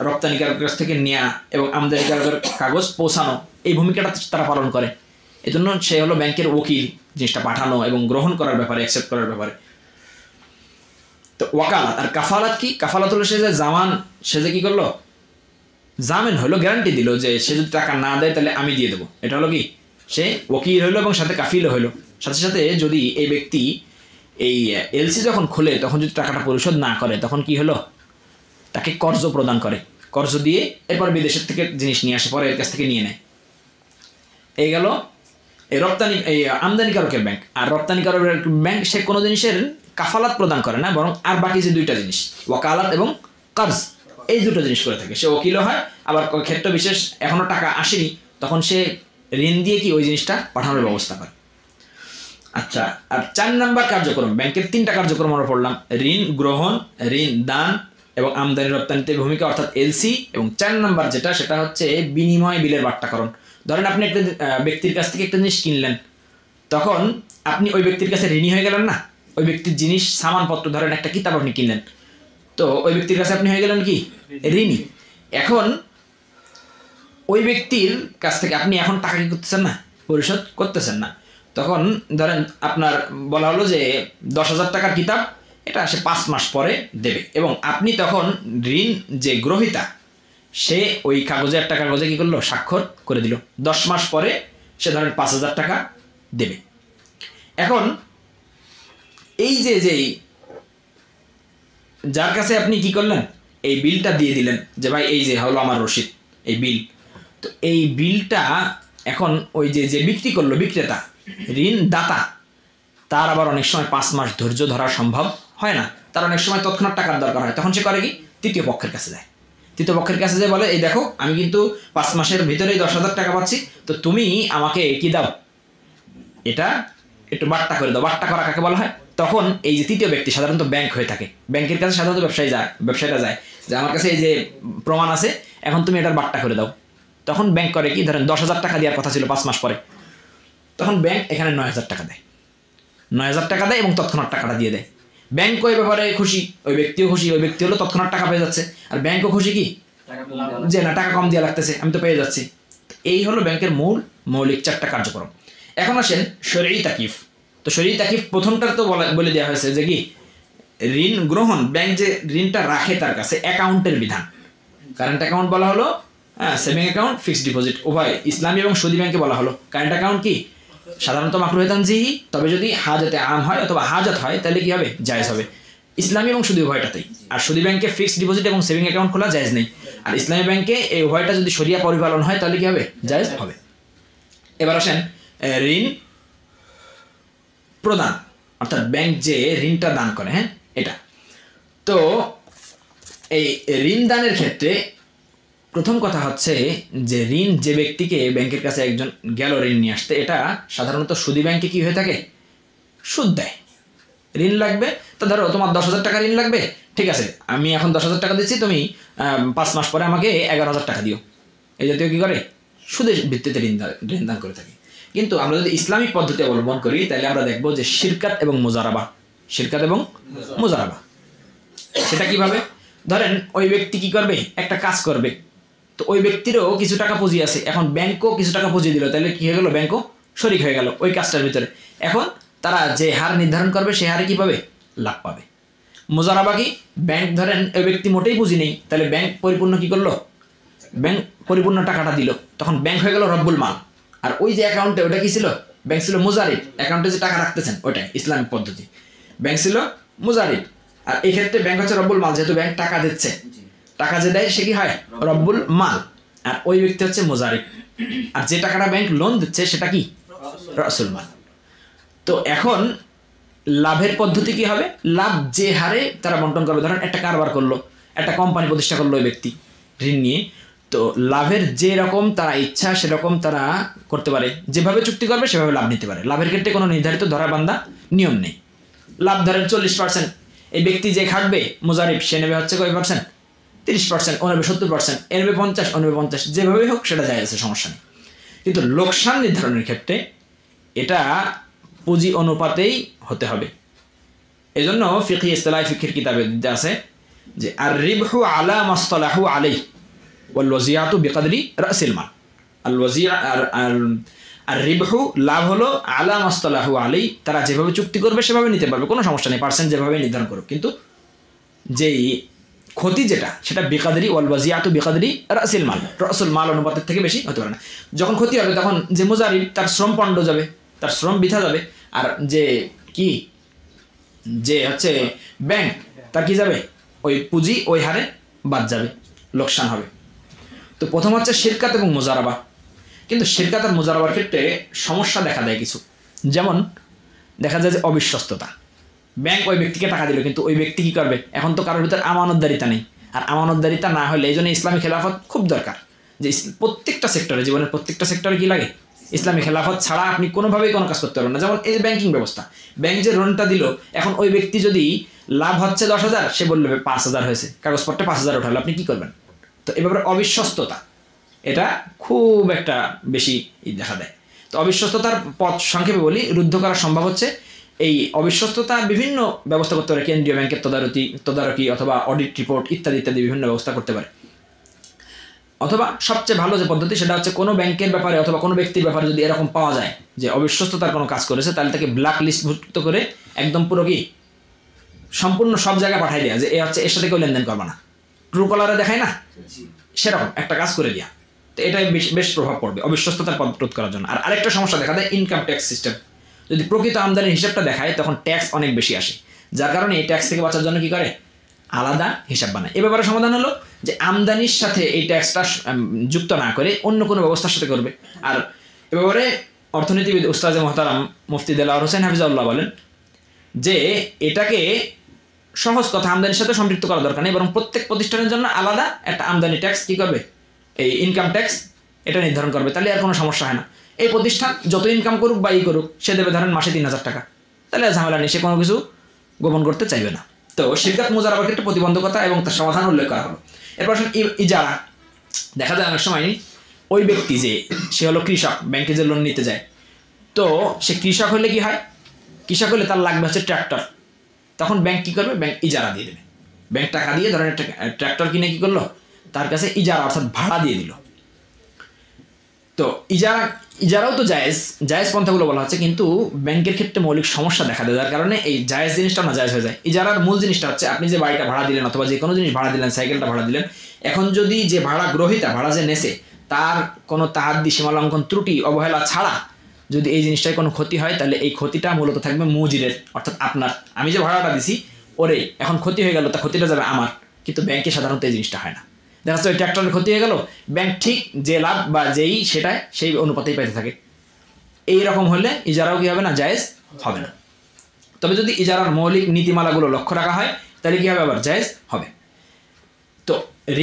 রপ্তানিকারকের কাছ থেকে নেওয়া এবং আমদানিকারকের কাগজ পৌঁছানো, এই ভূমিকাটা তারা পালন করে। এই জন্য সে হলো ব্যাংকের ওকিল, জিনিসটা পাঠানো এবং গ্রহণ করার ব্যাপারে, অ্যাকসেপ্ট করার ব্যাপারে। তো ওয়াকালাত। আর কাফালাত কি? কাফালাত হলো সে যে জামান, সে যে কি করলো, জামিন হলো, গ্যারান্টি দিল যে সে যদি টাকা না দেয় তাহলে আমি দিয়ে দেবো। এটা হলো কি? সে ওকিল হইলো এবং সাথে কাফিলও হইলো। সাথে সাথে যদি এই ব্যক্তি এই এলসি যখন খোলে তখন যদি টাকাটা পরিশোধ না করে তখন কি হলো, তাকে কর্জ প্রদান করে। কর্জ দিয়ে এরপর বিদেশের থেকে জিনিস নিয়ে আসে, পরে এর কাছ থেকে নিয়ে নেয়। এই গেল এই রপ্তানি, এই আমদানিকারকের ব্যাংক। আর রপ্তানিকারকের ব্যাংক সে কোনো জিনিসের কাফালাত প্রদান করে না, বরং আর বাকি যে দুইটা জিনিস ওয়াকালাত এবং কার্জ, এই দুটো জিনিস করে থাকে। সে ওকিলও হয়, আবার ক্ষেত্র বিশেষ এখনও টাকা আসেনি তখন সে ঋণ দিয়ে কি ওই জিনিসটা পাঠানোর ব্যবস্থা করে। আচ্ছা, আর 4 নম্বর কার্যক্রম, ব্যাংকের 3টা কার্যক্রম আমরা পড়লাম, ঋণ গ্রহণ, ঋণ দান এবং আমদানি রপ্তানিতে ভূমিকা অর্থাৎ এলসি। এবং 4 নম্বর যেটা, সেটা হচ্ছে বিনিময় বিলের বাট্টাকরণ। ধরেন আপনি একটা ব্যক্তির কাছ থেকে একটা জিনিস কিনলেন, তখন আপনি ওই ব্যক্তির কাছে ঋণী হয়ে গেলেন না? ওই ব্যক্তির জিনিস সামানপত্র, ধরেন একটা কিতাব আপনি কিনলেন, তো ওই ব্যক্তির কাছে আপনি হয়ে গেলেন কি? ঋণী। এখন ওই ব্যক্তির কাছ থেকে আপনি এখন টাকা কি করতেছেন না? পরিশোধ করতেছেন না। তখন ধরেন আপনার বলা হলো যে 10,000 টাকার কিতাব, এটা সে 5 মাস পরে দেবে, এবং আপনি তখন ঋণ যে গ্রহীতা সে ওই কাগজে, একটা কাগজে কী করলো, স্বাক্ষর করে দিল। 10 মাস পরে সে ধরেন 5,000 টাকা দেবে। এখন এই যে যেই যার কাছে আপনি কি করলেন, এই বিলটা দিয়ে দিলেন যে ভাই এই যে হলো আমার রসিদ, এই বিল। তো এই বিলটা এখন ওই যে যে বিক্রি করলো, বিক্রেতা, ঋণ দাতা, তার আবার অনেক সময় 5 মাস ধৈর্য ধরা সম্ভব হয় না। তার অনেক সময় তৎক্ষণাৎ টাকার দরকার হয়। তখন সে করে কি? তৃতীয় পক্ষের কাছে যায়। তৃতীয় পক্ষের কাছে যায়, বলে এই দেখো আমি কিন্তু 5 মাসের ভিতরেই 10,000 টাকা পাচ্ছি, তো তুমি আমাকে কি দাও, এটা একটু বাট্টা করে দাও। বাট্টা করা কাকে বলা হয়? তখন এই যে তৃতীয় ব্যক্তি সাধারণত ব্যাংক হয়ে থাকে, ব্যাংকের কাছে সাধারণত ব্যবসায়ীরা যায় যে আমার কাছে এই যে প্রমাণ আছে, এখন তুমি এটার বাট্টা করে দাও। তখন ব্যাংক করে কি, ধরেন 10,000 টাকা দেওয়ার কথা ছিল 5 মাস পরে, তখন ব্যাংক এখানে 9,000 টাকা দেয়। 9,000 টাকা দেয় এবং তৎক্ষণাৎ টাকাটা দিয়ে দেয়। ব্যাংক ওই ব্যাপারে খুশি, ওই ব্যক্তিও খুশি। ওই ব্যক্তি হলো তৎক্ষণাৎ টাকা পেয়ে যাচ্ছে, আর ব্যাংকও খুশি কি, যে না টাকা কম দেওয়া লাগতেছে, আমি তো পেয়ে যাচ্ছি। এই হলো ব্যাংকের মৌলিক 4টা কার্যক্রম। এখন আসেন শরঈ তাকিফ। তো শরঈ তাকিফ প্রথমটার তো বলে দেওয়া হয়েছে যে কি, ঋণ গ্রহণ, ব্যাংক যে ঋণটা রাখে তার কাছে, অ্যাকাউন্টের বিধান। কারেন্ট অ্যাকাউন্ট বলা হলো, সেভিং অ্যাকাউন্ট, ফিক্সড ডিপোজিট উভয়। ইসলামী এবং সুদী ব্যাংকে বলা হলো কারেন্ট অ্যাকাউন্ট কি সাধারণত মাকরুহে তানজিহি, তবে যদি হাজতে আম হয় অথবা হাজত হয় তাহলে কি হবে, জায়েজ হবে। ইসলামী এবং সুদী উভয়টাতেই। আর সুদী ব্যাংকে ফিক্সড ডিপোজিট এবং সেভিং অ্যাকাউন্ট খোলা জায়েজ নেই। আর ইসলামী ব্যাংকে এই উভয়টা যদি শরিয়া পরিপালন হয় তাহলে কি হবে, জায়েজ হবে। এবার আসেন ঋণ প্রদান, অর্থাৎ ব্যাংক যে ঋণটা দান করে, হ্যাঁ এটা। তো এই ঋণ দানের ক্ষেত্রে প্রথম কথা হচ্ছে যে ঋণ যে ব্যক্তিকে ব্যাংকের কাছে একজন গেল ঋণ নিয়ে আসতে, এটা সাধারণত সুদী ব্যাংকে কি হয়ে থাকে, সুদ দেয়। ঋণ লাগবে, তো ধরো তোমার 10,000 টাকা ঋণ লাগবে, ঠিক আছে আমি এখন 10,000 টাকা দিচ্ছি, তুমি 5 মাস পরে আমাকে 11,000 টাকা দিও। এই জাতীয় কী করে, সুদের ভিত্তিতে ঋণ দান করে থাকে। কিন্তু আমরা যদি ইসলামিক পদ্ধতি অবলম্বন করি তাহলে আমরা দেখবো যে শিরকাত এবং মুজারাবা, শিরকাত এবং মুজারাবা। সেটা কিভাবে, ধরেন ওই ব্যক্তি কি করবে, একটা কাজ করবে, তো ওই ব্যক্তিরও কিছু টাকা পুঁজি আছে, এখন ব্যাংকও কিছু টাকা পুঁজি দিল, তাহলে কি হয়ে গেল, ব্যাংকও শরিক হয়ে গেল ওই কাজটার ভিতরে। এখন তারা যে হার নির্ধারণ করবে সেই হারে কি পাবে, লাভ পাবে। মুজারাবা কি, ব্যাংক ধরেন ওই ব্যক্তি মোটেই পুঁজি নেই, তাহলে ব্যাংক পরিপূর্ণ কি করলো, ব্যাংক পরিপূর্ণ টাকাটা দিল, তখন ব্যাংক হয়ে গেল রব্বুল মাল। আর ওই যে অ্যাকাউন্টে ওটা কি ছিল, ব্যাংক ছিল মুজারিব, অ্যাকাউন্টে যে টাকা রাখতেছেন ওইটাই ইসলামিক পদ্ধতি, ব্যাংক ছিল মুজারিব। আর এই ক্ষেত্রে ব্যাংক হচ্ছে রব্বুল মাল, যেহেতু ব্যাংক টাকা দিচ্ছে, টাকা যে দেয় সে কি হয়, রব্বুল মাল। আর ওই ব্যক্তি হচ্ছে মুজারিব। আর যে টাকাটা ব্যাংক লোন দিচ্ছে সেটা কি, রাসুল মাল। তো এখন লাভের পদ্ধতি কি হবে, লাভ যে হারে তারা বন্টন করবে। ধরেন একটা কারবার করলো, একটা কোম্পানি প্রতিষ্ঠা করলো ওই ব্যক্তি ঋণ নিয়ে, তো লাভের যেরকম তারা ইচ্ছা সেরকম তারা করতে পারে, যেভাবে চুক্তি করবে সেভাবে লাভ নিতে পারে। লাভের ক্ষেত্রে কোনো নির্ধারিত ধরা বান্ধা নিয়ম নেই। লাভ ধরেন 40%, এই ব্যক্তি যে খাটবে মুজারিব সে নেবে হচ্ছে কয় পার্সেন্ট, 30%, ও নেবে 70%, এ নেবে 50, ও নেবে 50, যেভাবেই হোক সেটা যায় আছে, সমস্যা নেই। কিন্তু লোকসান নির্ধারণের ক্ষেত্রে এটা পুঁজি অনুপাতেই হতে হবে। এই জন্য ফিকহি ইসতিলাহ ফিকহির কিতাবে আছে যে আর রিবহু আলা মাসতালাহু আলাইহি ওয়াল ওয়াজিয়াতু বিকদরি রাসিল মাল। আল ওয়াজিয়া আর রিবহু লাভ হলো আলা মাসতালাহু আলাইহি, তারা যেভাবে চুক্তি করবে সেভাবে নিতে পারবে, কোনো সমস্যা নেই, পার্সেন্ট যেভাবে নির্ধারণ করুক। কিন্তু যেই ক্ষতি যেটা সেটা বিকাদরি ওয়াল ওয়াজিয়াতু বিকাদরি রাসিল মাল, রাসুল মাল অনুপাতের থেকে বেশি হতে পারে না। যখন ক্ষতি হবে তখন যে মুজারিব তার শ্রম পণ্ড যাবে, তার শ্রম বৃথা যাবে, আর যে হচ্ছে ব্যাংক তার কি যাবে, ওই পুঁজি ওই হারে বাদ যাবে, লোকসান হবে। তো প্রথম হচ্ছে শিরকাত এবং মুজারাবা। কিন্তু শিরকাত আর মুজারাবার ক্ষেত্রে সমস্যা দেখা দেয় কিছু, যেমন দেখা যায় যে অবিশ্বস্ততা। ব্যাংক ওই ব্যক্তিকে টাকা দিল, কিন্তু ওই ব্যক্তি কী করবে, এখন তো কারোর ভিতরে আমানতদারিতা নেই, আর আমানতদারিতা না হলে এই জন্য ইসলামী খেলাফত খুব দরকার। যে প্রত্যেকটা সেক্টরে, জীবনের প্রত্যেকটা সেক্টরে কি লাগে, ইসলামী খেলাফত ছাড়া আপনি কোনোভাবেই কোনো কাজ করতে পারবেন না। যেমন এই ব্যাংকিং ব্যবস্থা, ব্যাংক যে লোনটা দিল, এখন ওই ব্যক্তি যদি লাভ হচ্ছে 10,000, সে বললে 5,000 হয়েছে, কাগজপত্রে 5,000 উঠালো, আপনি কী করবেন? তো এ ব্যাপারে অবিশ্বস্ততা এটা খুব একটা বেশি দেখা দেয়। তো অবিশ্বস্ততার পথ সংক্ষেপে বলি, রুদ্ধ করা সম্ভব হচ্ছে এই অবিশ্বস্ততা বিভিন্ন ব্যবস্থা করতে পারে, কেন্দ্রীয় ব্যাংকের তদারকি অথবা অডিট রিপোর্ট ইত্যাদি ইত্যাদি বিভিন্ন ব্যবস্থা করতে পারে। অথবা সবচেয়ে ভালো যে পদ্ধতি সেটা হচ্ছে কোনো ব্যাংকের ব্যাপারে অথবা কোনো ব্যক্তির ব্যাপারে যদি এরকম পাওয়া যায় যে অবিশ্বস্ততার কোনো কাজ করেছে, তাহলে তাকে ব্ল্যাক লিস্টভুক্ত করে একদম পুরো কি সম্পূর্ণ সব জায়গায় পাঠাই দেওয়া, যে এ হচ্ছে এর সাথে কেউ লেনদেন করবে না, ট্রু কলারে দেখায় না, সেরকম একটা কাজ করে দেওয়া। তো এটাই বেশ প্রভাব পড়বে অবিশ্বস্ততার পথ রোধ করার জন্য। আর আরেকটা সমস্যা দেখা দেয় ইনকাম ট্যাক্স সিস্টেম। যদি প্রকৃত আমদানির হিসাবটা দেখায় তখন ট্যাক্স অনেক বেশি আসে, যার কারণে এই ট্যাক্স থেকে বাঁচার জন্য কি করে, আলাদা হিসাব বানায়। এ ব্যাপারে সমাধান হলো যে আমদানির সাথে এই ট্যাক্সটা যুক্ত না করে অন্য কোনো ব্যবস্থার সাথে করবে। আর এ ব্যাপারে অর্থনীতিবিদ উস্তাদ মোহতারাম মুফতি দেলাওয়ার হোসেন হাফিজাউল্লাহ বলেন যে এটাকে সহজ কথা, আমদানির সাথে সম্পৃক্ত করা দরকার নেই, বরং প্রত্যেক প্রতিষ্ঠানের জন্য আলাদা একটা আমদানি ট্যাক্স কী করবে, এই ইনকাম ট্যাক্স এটা নির্ধারণ করবে, তাহলে আর কোনো সমস্যা হয় না। এই প্রতিষ্ঠান যত ইনকাম করুক বা করুক, সে দেবে ধরেন মাসে 3,000 টাকা, তাহলে ঝামেলা নেই, সে কোনো কিছু গোপন করতে চাইবে না। তো শিরকাত মুজারাবার ক্ষেত্রে প্রতিবন্ধকতা এবং তার সমাধান উল্লেখ করা হলো। এরপর ইজারা। দেখা যায় অনেক সময় ওই ব্যক্তি যে সে হলো কৃষক, ব্যাংকে যে লোন নিতে যায়, তো সে কৃষক হলে কি হয়, কৃষক হলে তার লাগবে হচ্ছে ট্র্যাক্টর, তখন ব্যাংক কী করবে, ব্যাংক ইজারা দিয়ে দেবে। ব্যাংক টাকা দিয়ে ধরেন একটা ট্র্যাক্টর কিনে কী করলো, তার কাছে ইজারা অর্থাৎ ভাড়া দিয়ে দিল। তো ইজারাও তো জায়েজ পন্থাগুলো বলা হচ্ছে, কিন্তু ব্যাংকের ক্ষেত্রে মৌলিক সমস্যা দেখা দেয়, যার কারণে এই জায়েজ জিনিসটা না জায়েজ হয়ে যায়। ইজারার মূল জিনিসটা হচ্ছে আপনি যে বাড়িটা ভাড়া দিলেন অথবা যে কোনো জিনিস ভাড়া দিলেন, সাইকেলটা ভাড়া দিলেন, এখন যদি যে ভাড়া গ্রহীতা, ভাড়া যে নেছে, তার কোনো তাহাদ্দি, সীমালঙ্ঘন, ত্রুটি, অবহেলা ছাড়া যদি এই জিনিসটায় কোনো ক্ষতি হয়, তাহলে এই ক্ষতিটা মূলত থাকবে মুজিরের, অর্থাৎ আপনার। আমি যে ভাড়াটা দিছি ওরে এখন ক্ষতি হয়ে গেল, তা ক্ষতিটা যাবে আমার, কিন্তু ব্যাংকে সাধারণত এই জিনিসটা হয় না। দেখা যাচ্ছে ওই ট্র্যাক্টরের ক্ষতি হয়ে গেল, ব্যাংক ঠিক যে লাভ বা যেই সেটাই সেই অনুপাতেই পাইতে থাকে। এইরকম হলে ইজারাও কী হবে না, জায়েজ হবে না। তবে যদি ইজারার মৌলিক নীতিমালাগুলো লক্ষ্য রাখা হয় তাহলে কী হবে, আবার জায়েজ হবে। তো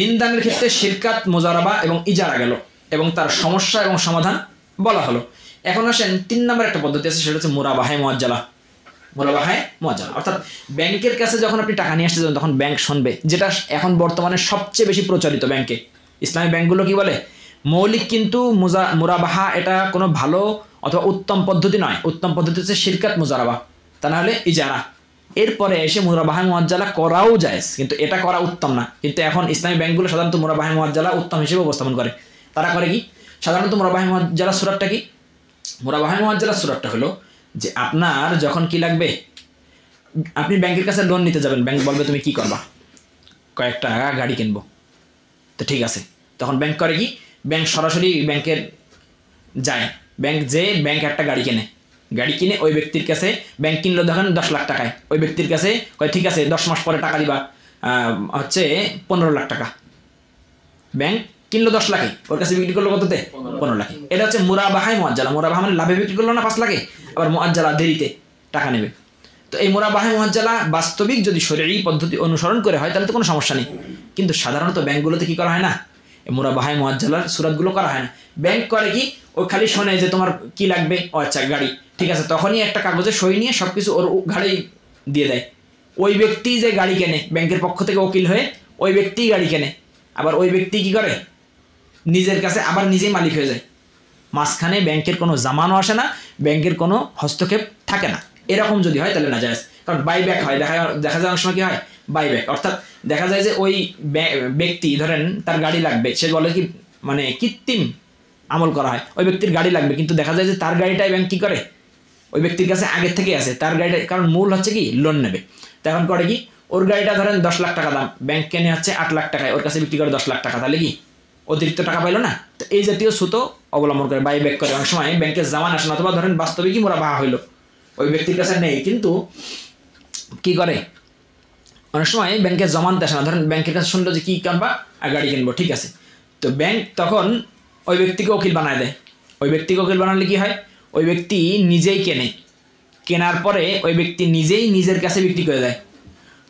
ঋণদানের ক্ষেত্রে শিরকাত, মুজারাবা এবং ইজারা গেল এবং তার সমস্যা এবং সমাধান বলা হলো। এখন আসেন 3 নম্বর একটা পদ্ধতি আছে, সেটা হচ্ছে মুরাবাহায়ে মুআজ্জালা। মুরাবাহায়ে মুআজ্জালা অর্থাৎ ব্যাংকের কাছে যখন আপনি টাকা নিয়ে আসতে যাবেন তখন ব্যাংক শুনবে, যেটা এখন বর্তমানে সবচেয়ে বেশি প্রচলিত ব্যাংকে, ইসলামী ব্যাংকগুলো কি বলে, মৌলিক কিন্তু মুরাবাহা এটা কোনো ভালো অথবা উত্তম পদ্ধতি নয়। উত্তম পদ্ধতি হচ্ছে শিরকাত, মুজারাবা, তা না হলে ইজারা। এরপরে এসে মুরাবাহায়ে মুআজ্জালা করাও জায়েজ, কিন্তু এটা করা উত্তম না। কিন্তু এখন ইসলামী ব্যাংকগুলো সাধারণত মুরাবাহায়ে মুআজ্জালা উত্তম হিসেবে উপস্থাপন করে। তারা করে কি, সাধারণত মুরাবাহায়ে মুআজ্জালা সূরাটা কি, মুরাবাহায়ে মুআজ্জালা সূরাটা হলো যে আপনার যখন কি লাগবে, আপনি ব্যাংকের কাছে লোন নিতে যাবেন, ব্যাংক বলবে তুমি কি করবা, কয়েকটা গাড়ি কিনবো, তো ঠিক আছে। তখন ব্যাংক করে কি, ব্যাংক সরাসরি ব্যাংকের যায়, ব্যাংক একটা গাড়ি কিনে ওই ব্যক্তির কাছে, ব্যাংক কিনলো দেখেন 10 লাখ টাকায়, ওই ব্যক্তির কাছে কয় ঠিক আছে 10 মাস পরে টাকা দিবা, হচ্ছে 15 লাখ টাকা। ব্যাংক কিনলো 10 লাখে, ওর কাছে বিক্রি করলো কততে, 15 লাখে। এটা হচ্ছে মুরাবাহায়ে মুআজ্জালা। মুরাবাহা মানে লাভে বিক্রি করলো না 5 লাখে, আবার মুআজ্জালা দেরিতে টাকা নেবে। তো এই মুরাবাহায়ে মুআজ্জালা বাস্তবিক যদি শরঈ পদ্ধতি অনুসরণ করে হয় তাহলে তো কোনো সমস্যা নেই, কিন্তু সাধারণত ব্যাংকগুলোতে কী করা হয় না, মুরাবাহায়ে মুআজ্জালার সূরাতগুলো করা হয় না। ব্যাংক করে কি, ও খালি শোনে যে তোমার কি লাগবে, ও আচ্ছা গাড়ি, ঠিক আছে, তখনই একটা কাগজে সই নিয়ে সব কিছু ওর ঘাড়েই দিয়ে দেয়। ওই ব্যক্তি যে গাড়ি কেনে ব্যাংকের পক্ষ থেকে উকিল হয়ে, ওই ব্যক্তিই গাড়ি কেনে, আবার ওই ব্যক্তি কি করে নিজের কাছে আবার নিজেই মালিক হয়ে যায়। মাঝখানে ব্যাংকের কোনো জামানও আসে না, ব্যাংকের কোনো হস্তক্ষেপ থাকে না। এরকম যদি হয় তাহলে নাজায়েজ। কারণ বাইব্যাক হয়, দেখা যায় অনেক সময় কি হয় বাইব্যাক, অর্থাৎ দেখা যায় যে ওই ব্যক্তি ধরেন তার গাড়ি লাগবে, সে বলে কি মানে কৃত্রিম আমল করা হয়, ওই ব্যক্তির গাড়ি লাগবে, কিন্তু দেখা যায় যে তার গাড়িটাই ব্যাংক কী করে ওই ব্যক্তির কাছে আগের থেকে আছে, তার গাড়িটা, কারণ মূল হচ্ছে কি লোন নেবে, তখন করে কি ওর গাড়িটা ধরেন 10 লাখ টাকা দাম, ব্যাংক কেনে হচ্ছে 8 লাখ টাকায়, ওর কাছে বিক্রি করে 10 লাখ টাকা, তাহলে কি অতিরিক্ত টাকা পাইলো না? তো এই জাতীয় সুতো অবলম্বন করে বাইব্যাক করে। অনেক সময় ব্যাংকের জামান আসে না, অথবা ধরেন বাস্তবিকই মুরাবাহা হইলো, ওই ব্যক্তির কাছে নেই, কিন্তু কি করে অনেক সময় ব্যাংকের জমানতে আসে না, ধরেন ব্যাংকের কাছে শুনলো যে কী কিনবা, আর গাড়ি কিনবো, ঠিক আছে, তো ব্যাংক তখন ওই ব্যক্তিকে উকিল বানায় দেয়। ওই ব্যক্তিকে উকিল বানালে কি হয়, ওই ব্যক্তি নিজেই কেনে, কেনার পরে ওই ব্যক্তি নিজেই নিজের কাছে বিক্রি করে দেয়।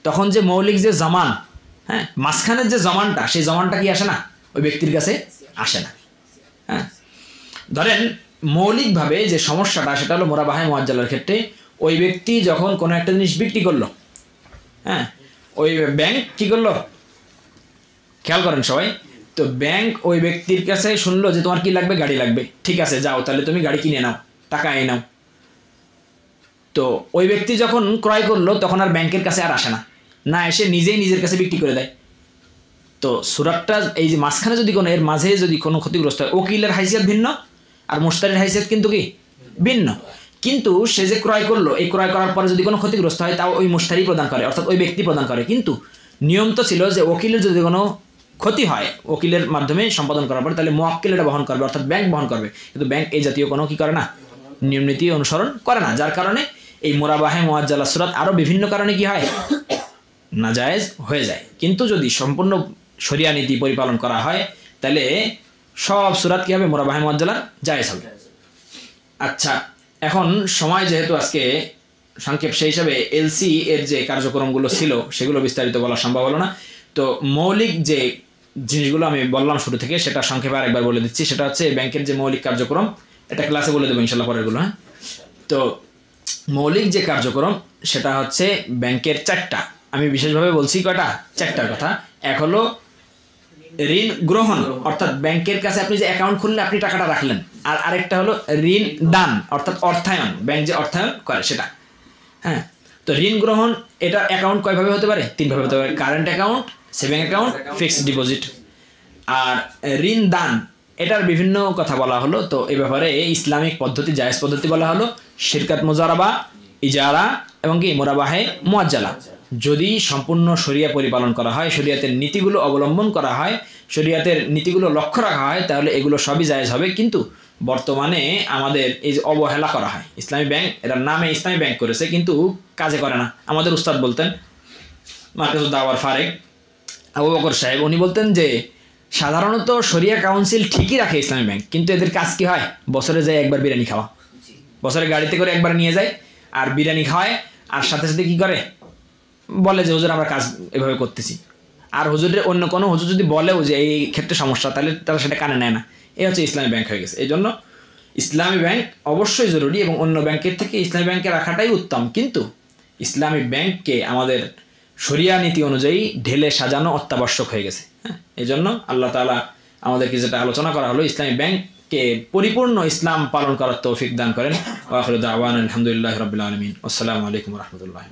তখন যে মৌলিক যে জমান, হ্যাঁ মাঝখানের যে জমানটা, সেই জমানটা কি আসে না, ওই ব্যক্তির কাছে আসে না। হ্যাঁ ধরেন মৌলিকভাবে যে সমস্যাটা সেটা হলো মুরাবাহায়ে মুআজ্জালার ক্ষেত্রে, ওই ব্যক্তি যখন কোনো একটা জিনিস বিক্রি করলো, হ্যাঁ ওই ব্যাংক কি করলো খেয়াল করেন সবাই, তো ব্যাংক ওই ব্যক্তির কাছে শুনলো যে তোমার কি লাগবে, গাড়ি লাগবে, ঠিক আছে যাও তাহলে তুমি গাড়ি কিনে নাও, টাকা এনে নাও। তো ওই ব্যক্তি যখন ক্রয় করলো তখন আর ব্যাংকের কাছে আর আসে না, না এসে নিজেই নিজের কাছে বিক্রি করে দেয়। তো সূরাটা এই যে মাঝখানে যদি কোনো, এর মাঝে যদি কোনো ক্ষতিগ্রস্ত হয়, উকিলের হাইসিয়ত ভিন্ন আর মুশতারির হাইসিয়ত কিন্তু কি ভিন্ন, কিন্তু সে যে ক্রয় করলো, এই ক্রয় করার পরে যদি কোনো ক্ষতিগ্রস্ত হয় তাও ওই মুশতারি প্রদান করে, অর্থাৎ ওই ব্যক্তি প্রদান করে। কিন্তু নিয়ম তো ছিল যে উকিলের যদি কোনো ক্ষতি হয় উকিলের মাধ্যমে সম্পাদন করার পরে, তাহলে মুওয়াক্কিল এটা বহন করবে, অর্থাৎ ব্যাংক বহন করবে, কিন্তু ব্যাংক এই জাতীয় কোনো কি করে না, নিয়ম নীতি অনুসরণ করে না, যার কারণে এই মুরাবাহায়ে মুআজ্জালা সূরাত আরও বিভিন্ন কারণে কি হয় নাজায়েজ হয়ে যায়। কিন্তু যদি সম্পূর্ণ শরিয়া নীতি পরিপালন করা হয় তাহলে সব সূরাত কী হবে, মুরাবাহায়ে মুআজ্জালার জায়েজ হবে। আচ্ছা, এখন সময় যেহেতু আজকে সংক্ষেপ, সেই হিসাবে এলসি এর যে কার্যক্রমগুলো ছিল সেগুলো বিস্তারিত বলা সম্ভব হলো না। তো মৌলিক যে জিনিসগুলো আমি বললাম শুরু থেকে, সেটা সংক্ষেপে আরেকবার বলে দিচ্ছি। সেটা হচ্ছে ব্যাংকের যে মৌলিক কার্যক্রম, এটা ক্লাসে বলে দেবো ইনশাল্লাহ পরেরগুলো। হ্যাঁ, তো মৌলিক যে কার্যক্রম সেটা হচ্ছে ব্যাংকের 4টা, আমি বিশেষভাবে বলছি কয়টা, 4টার কথা। এক হলো ঋণ গ্রহণ, অর্থাৎ ব্যাংকের কাছে আপনি যে অ্যাকাউন্ট খুললে আপনি টাকাটা রাখলেন, আর আরেকটা হলো ঋণ দান, অর্থাৎ অর্থায়ন, ব্যাংক যে অর্থায়ন করে সেটা। হ্যাঁ, তো ঋণ গ্রহণ এটা অ্যাকাউন্ট কয়ভাবে হতে পারে, 3ভাবে হতে পারে, current account, saving account, fixed deposit. আর ঋণ দান এটার বিভিন্ন কথা বলা হলো। তো এই ব্যাপারে ইসলামিক পদ্ধতি, জায়েজ পদ্ধতি বলা হলো শিরকাত মুজারাবা, ইজারা এবং কি মুরাবাহায়ে মুআজ্জালা। যদি সম্পূর্ণ শরিয়া পরিপালন করা হয়, শরিয়াতের নীতিগুলো অবলম্বন করা হয়, শরিয়াতের নীতিগুলো লক্ষ্য রাখা হয়, তাহলে এগুলো সবই জায়েজ হবে। কিন্তু বর্তমানে আমাদের এই যে অবহেলা করা হয়, ইসলামী ব্যাংক, এটার নামে ইসলামী ব্যাংক করেছে কিন্তু কাজে করে না। আমাদের উস্তাদ বলতেন, মার্কাজুদ দাওয়ার ফারেক আবু বকর সাহেব, উনি বলতেন যে সাধারণত শরিয়া কাউন্সিল ঠিকই রাখে ইসলামী ব্যাংক, কিন্তু এদের কাজ কি হয়, বছরে যায় একবার বিরিয়ানি খাওয়া, বছরে গাড়িতে করে একবার নিয়ে যায় আর বিরিয়ানি খাওয়ায়, আর সাথে সাথে কী করে বলে যে হুজুর আমরা কাজ এভাবে করতেছি। আর হুজুরের অন্য কোনো হুজুর যদি বলেও যে এই ক্ষেত্রে সমস্যা, তাহলে তারা সেটা কানে নেয় না। এই হচ্ছে ইসলামী ব্যাংক হয়ে গেছে। এই জন্য ইসলামী ব্যাংক অবশ্যই জরুরি এবং অন্য ব্যাংকের থেকে ইসলামী ব্যাংকে রাখাটাই উত্তম, কিন্তু ইসলামী ব্যাংককে আমাদের শরিয়া নীতি অনুযায়ী ঢেলে সাজানো অত্যাবশ্যক হয়ে গেছে। হ্যাঁ, এই জন্য আল্লাহ তাআলা আমাদেরকে যেটা আলোচনা করা হলো, ইসলামী ব্যাংককে পরিপূর্ণ ইসলাম পালন করার তৌফিক দান করেন। ওয়া আখিরু দাওয়ানা আলহামদুলিল্লাহি রাব্বিল আলামিন। আসসালামু আলাইকুম ওয়া রাহমাতুল্লাহি।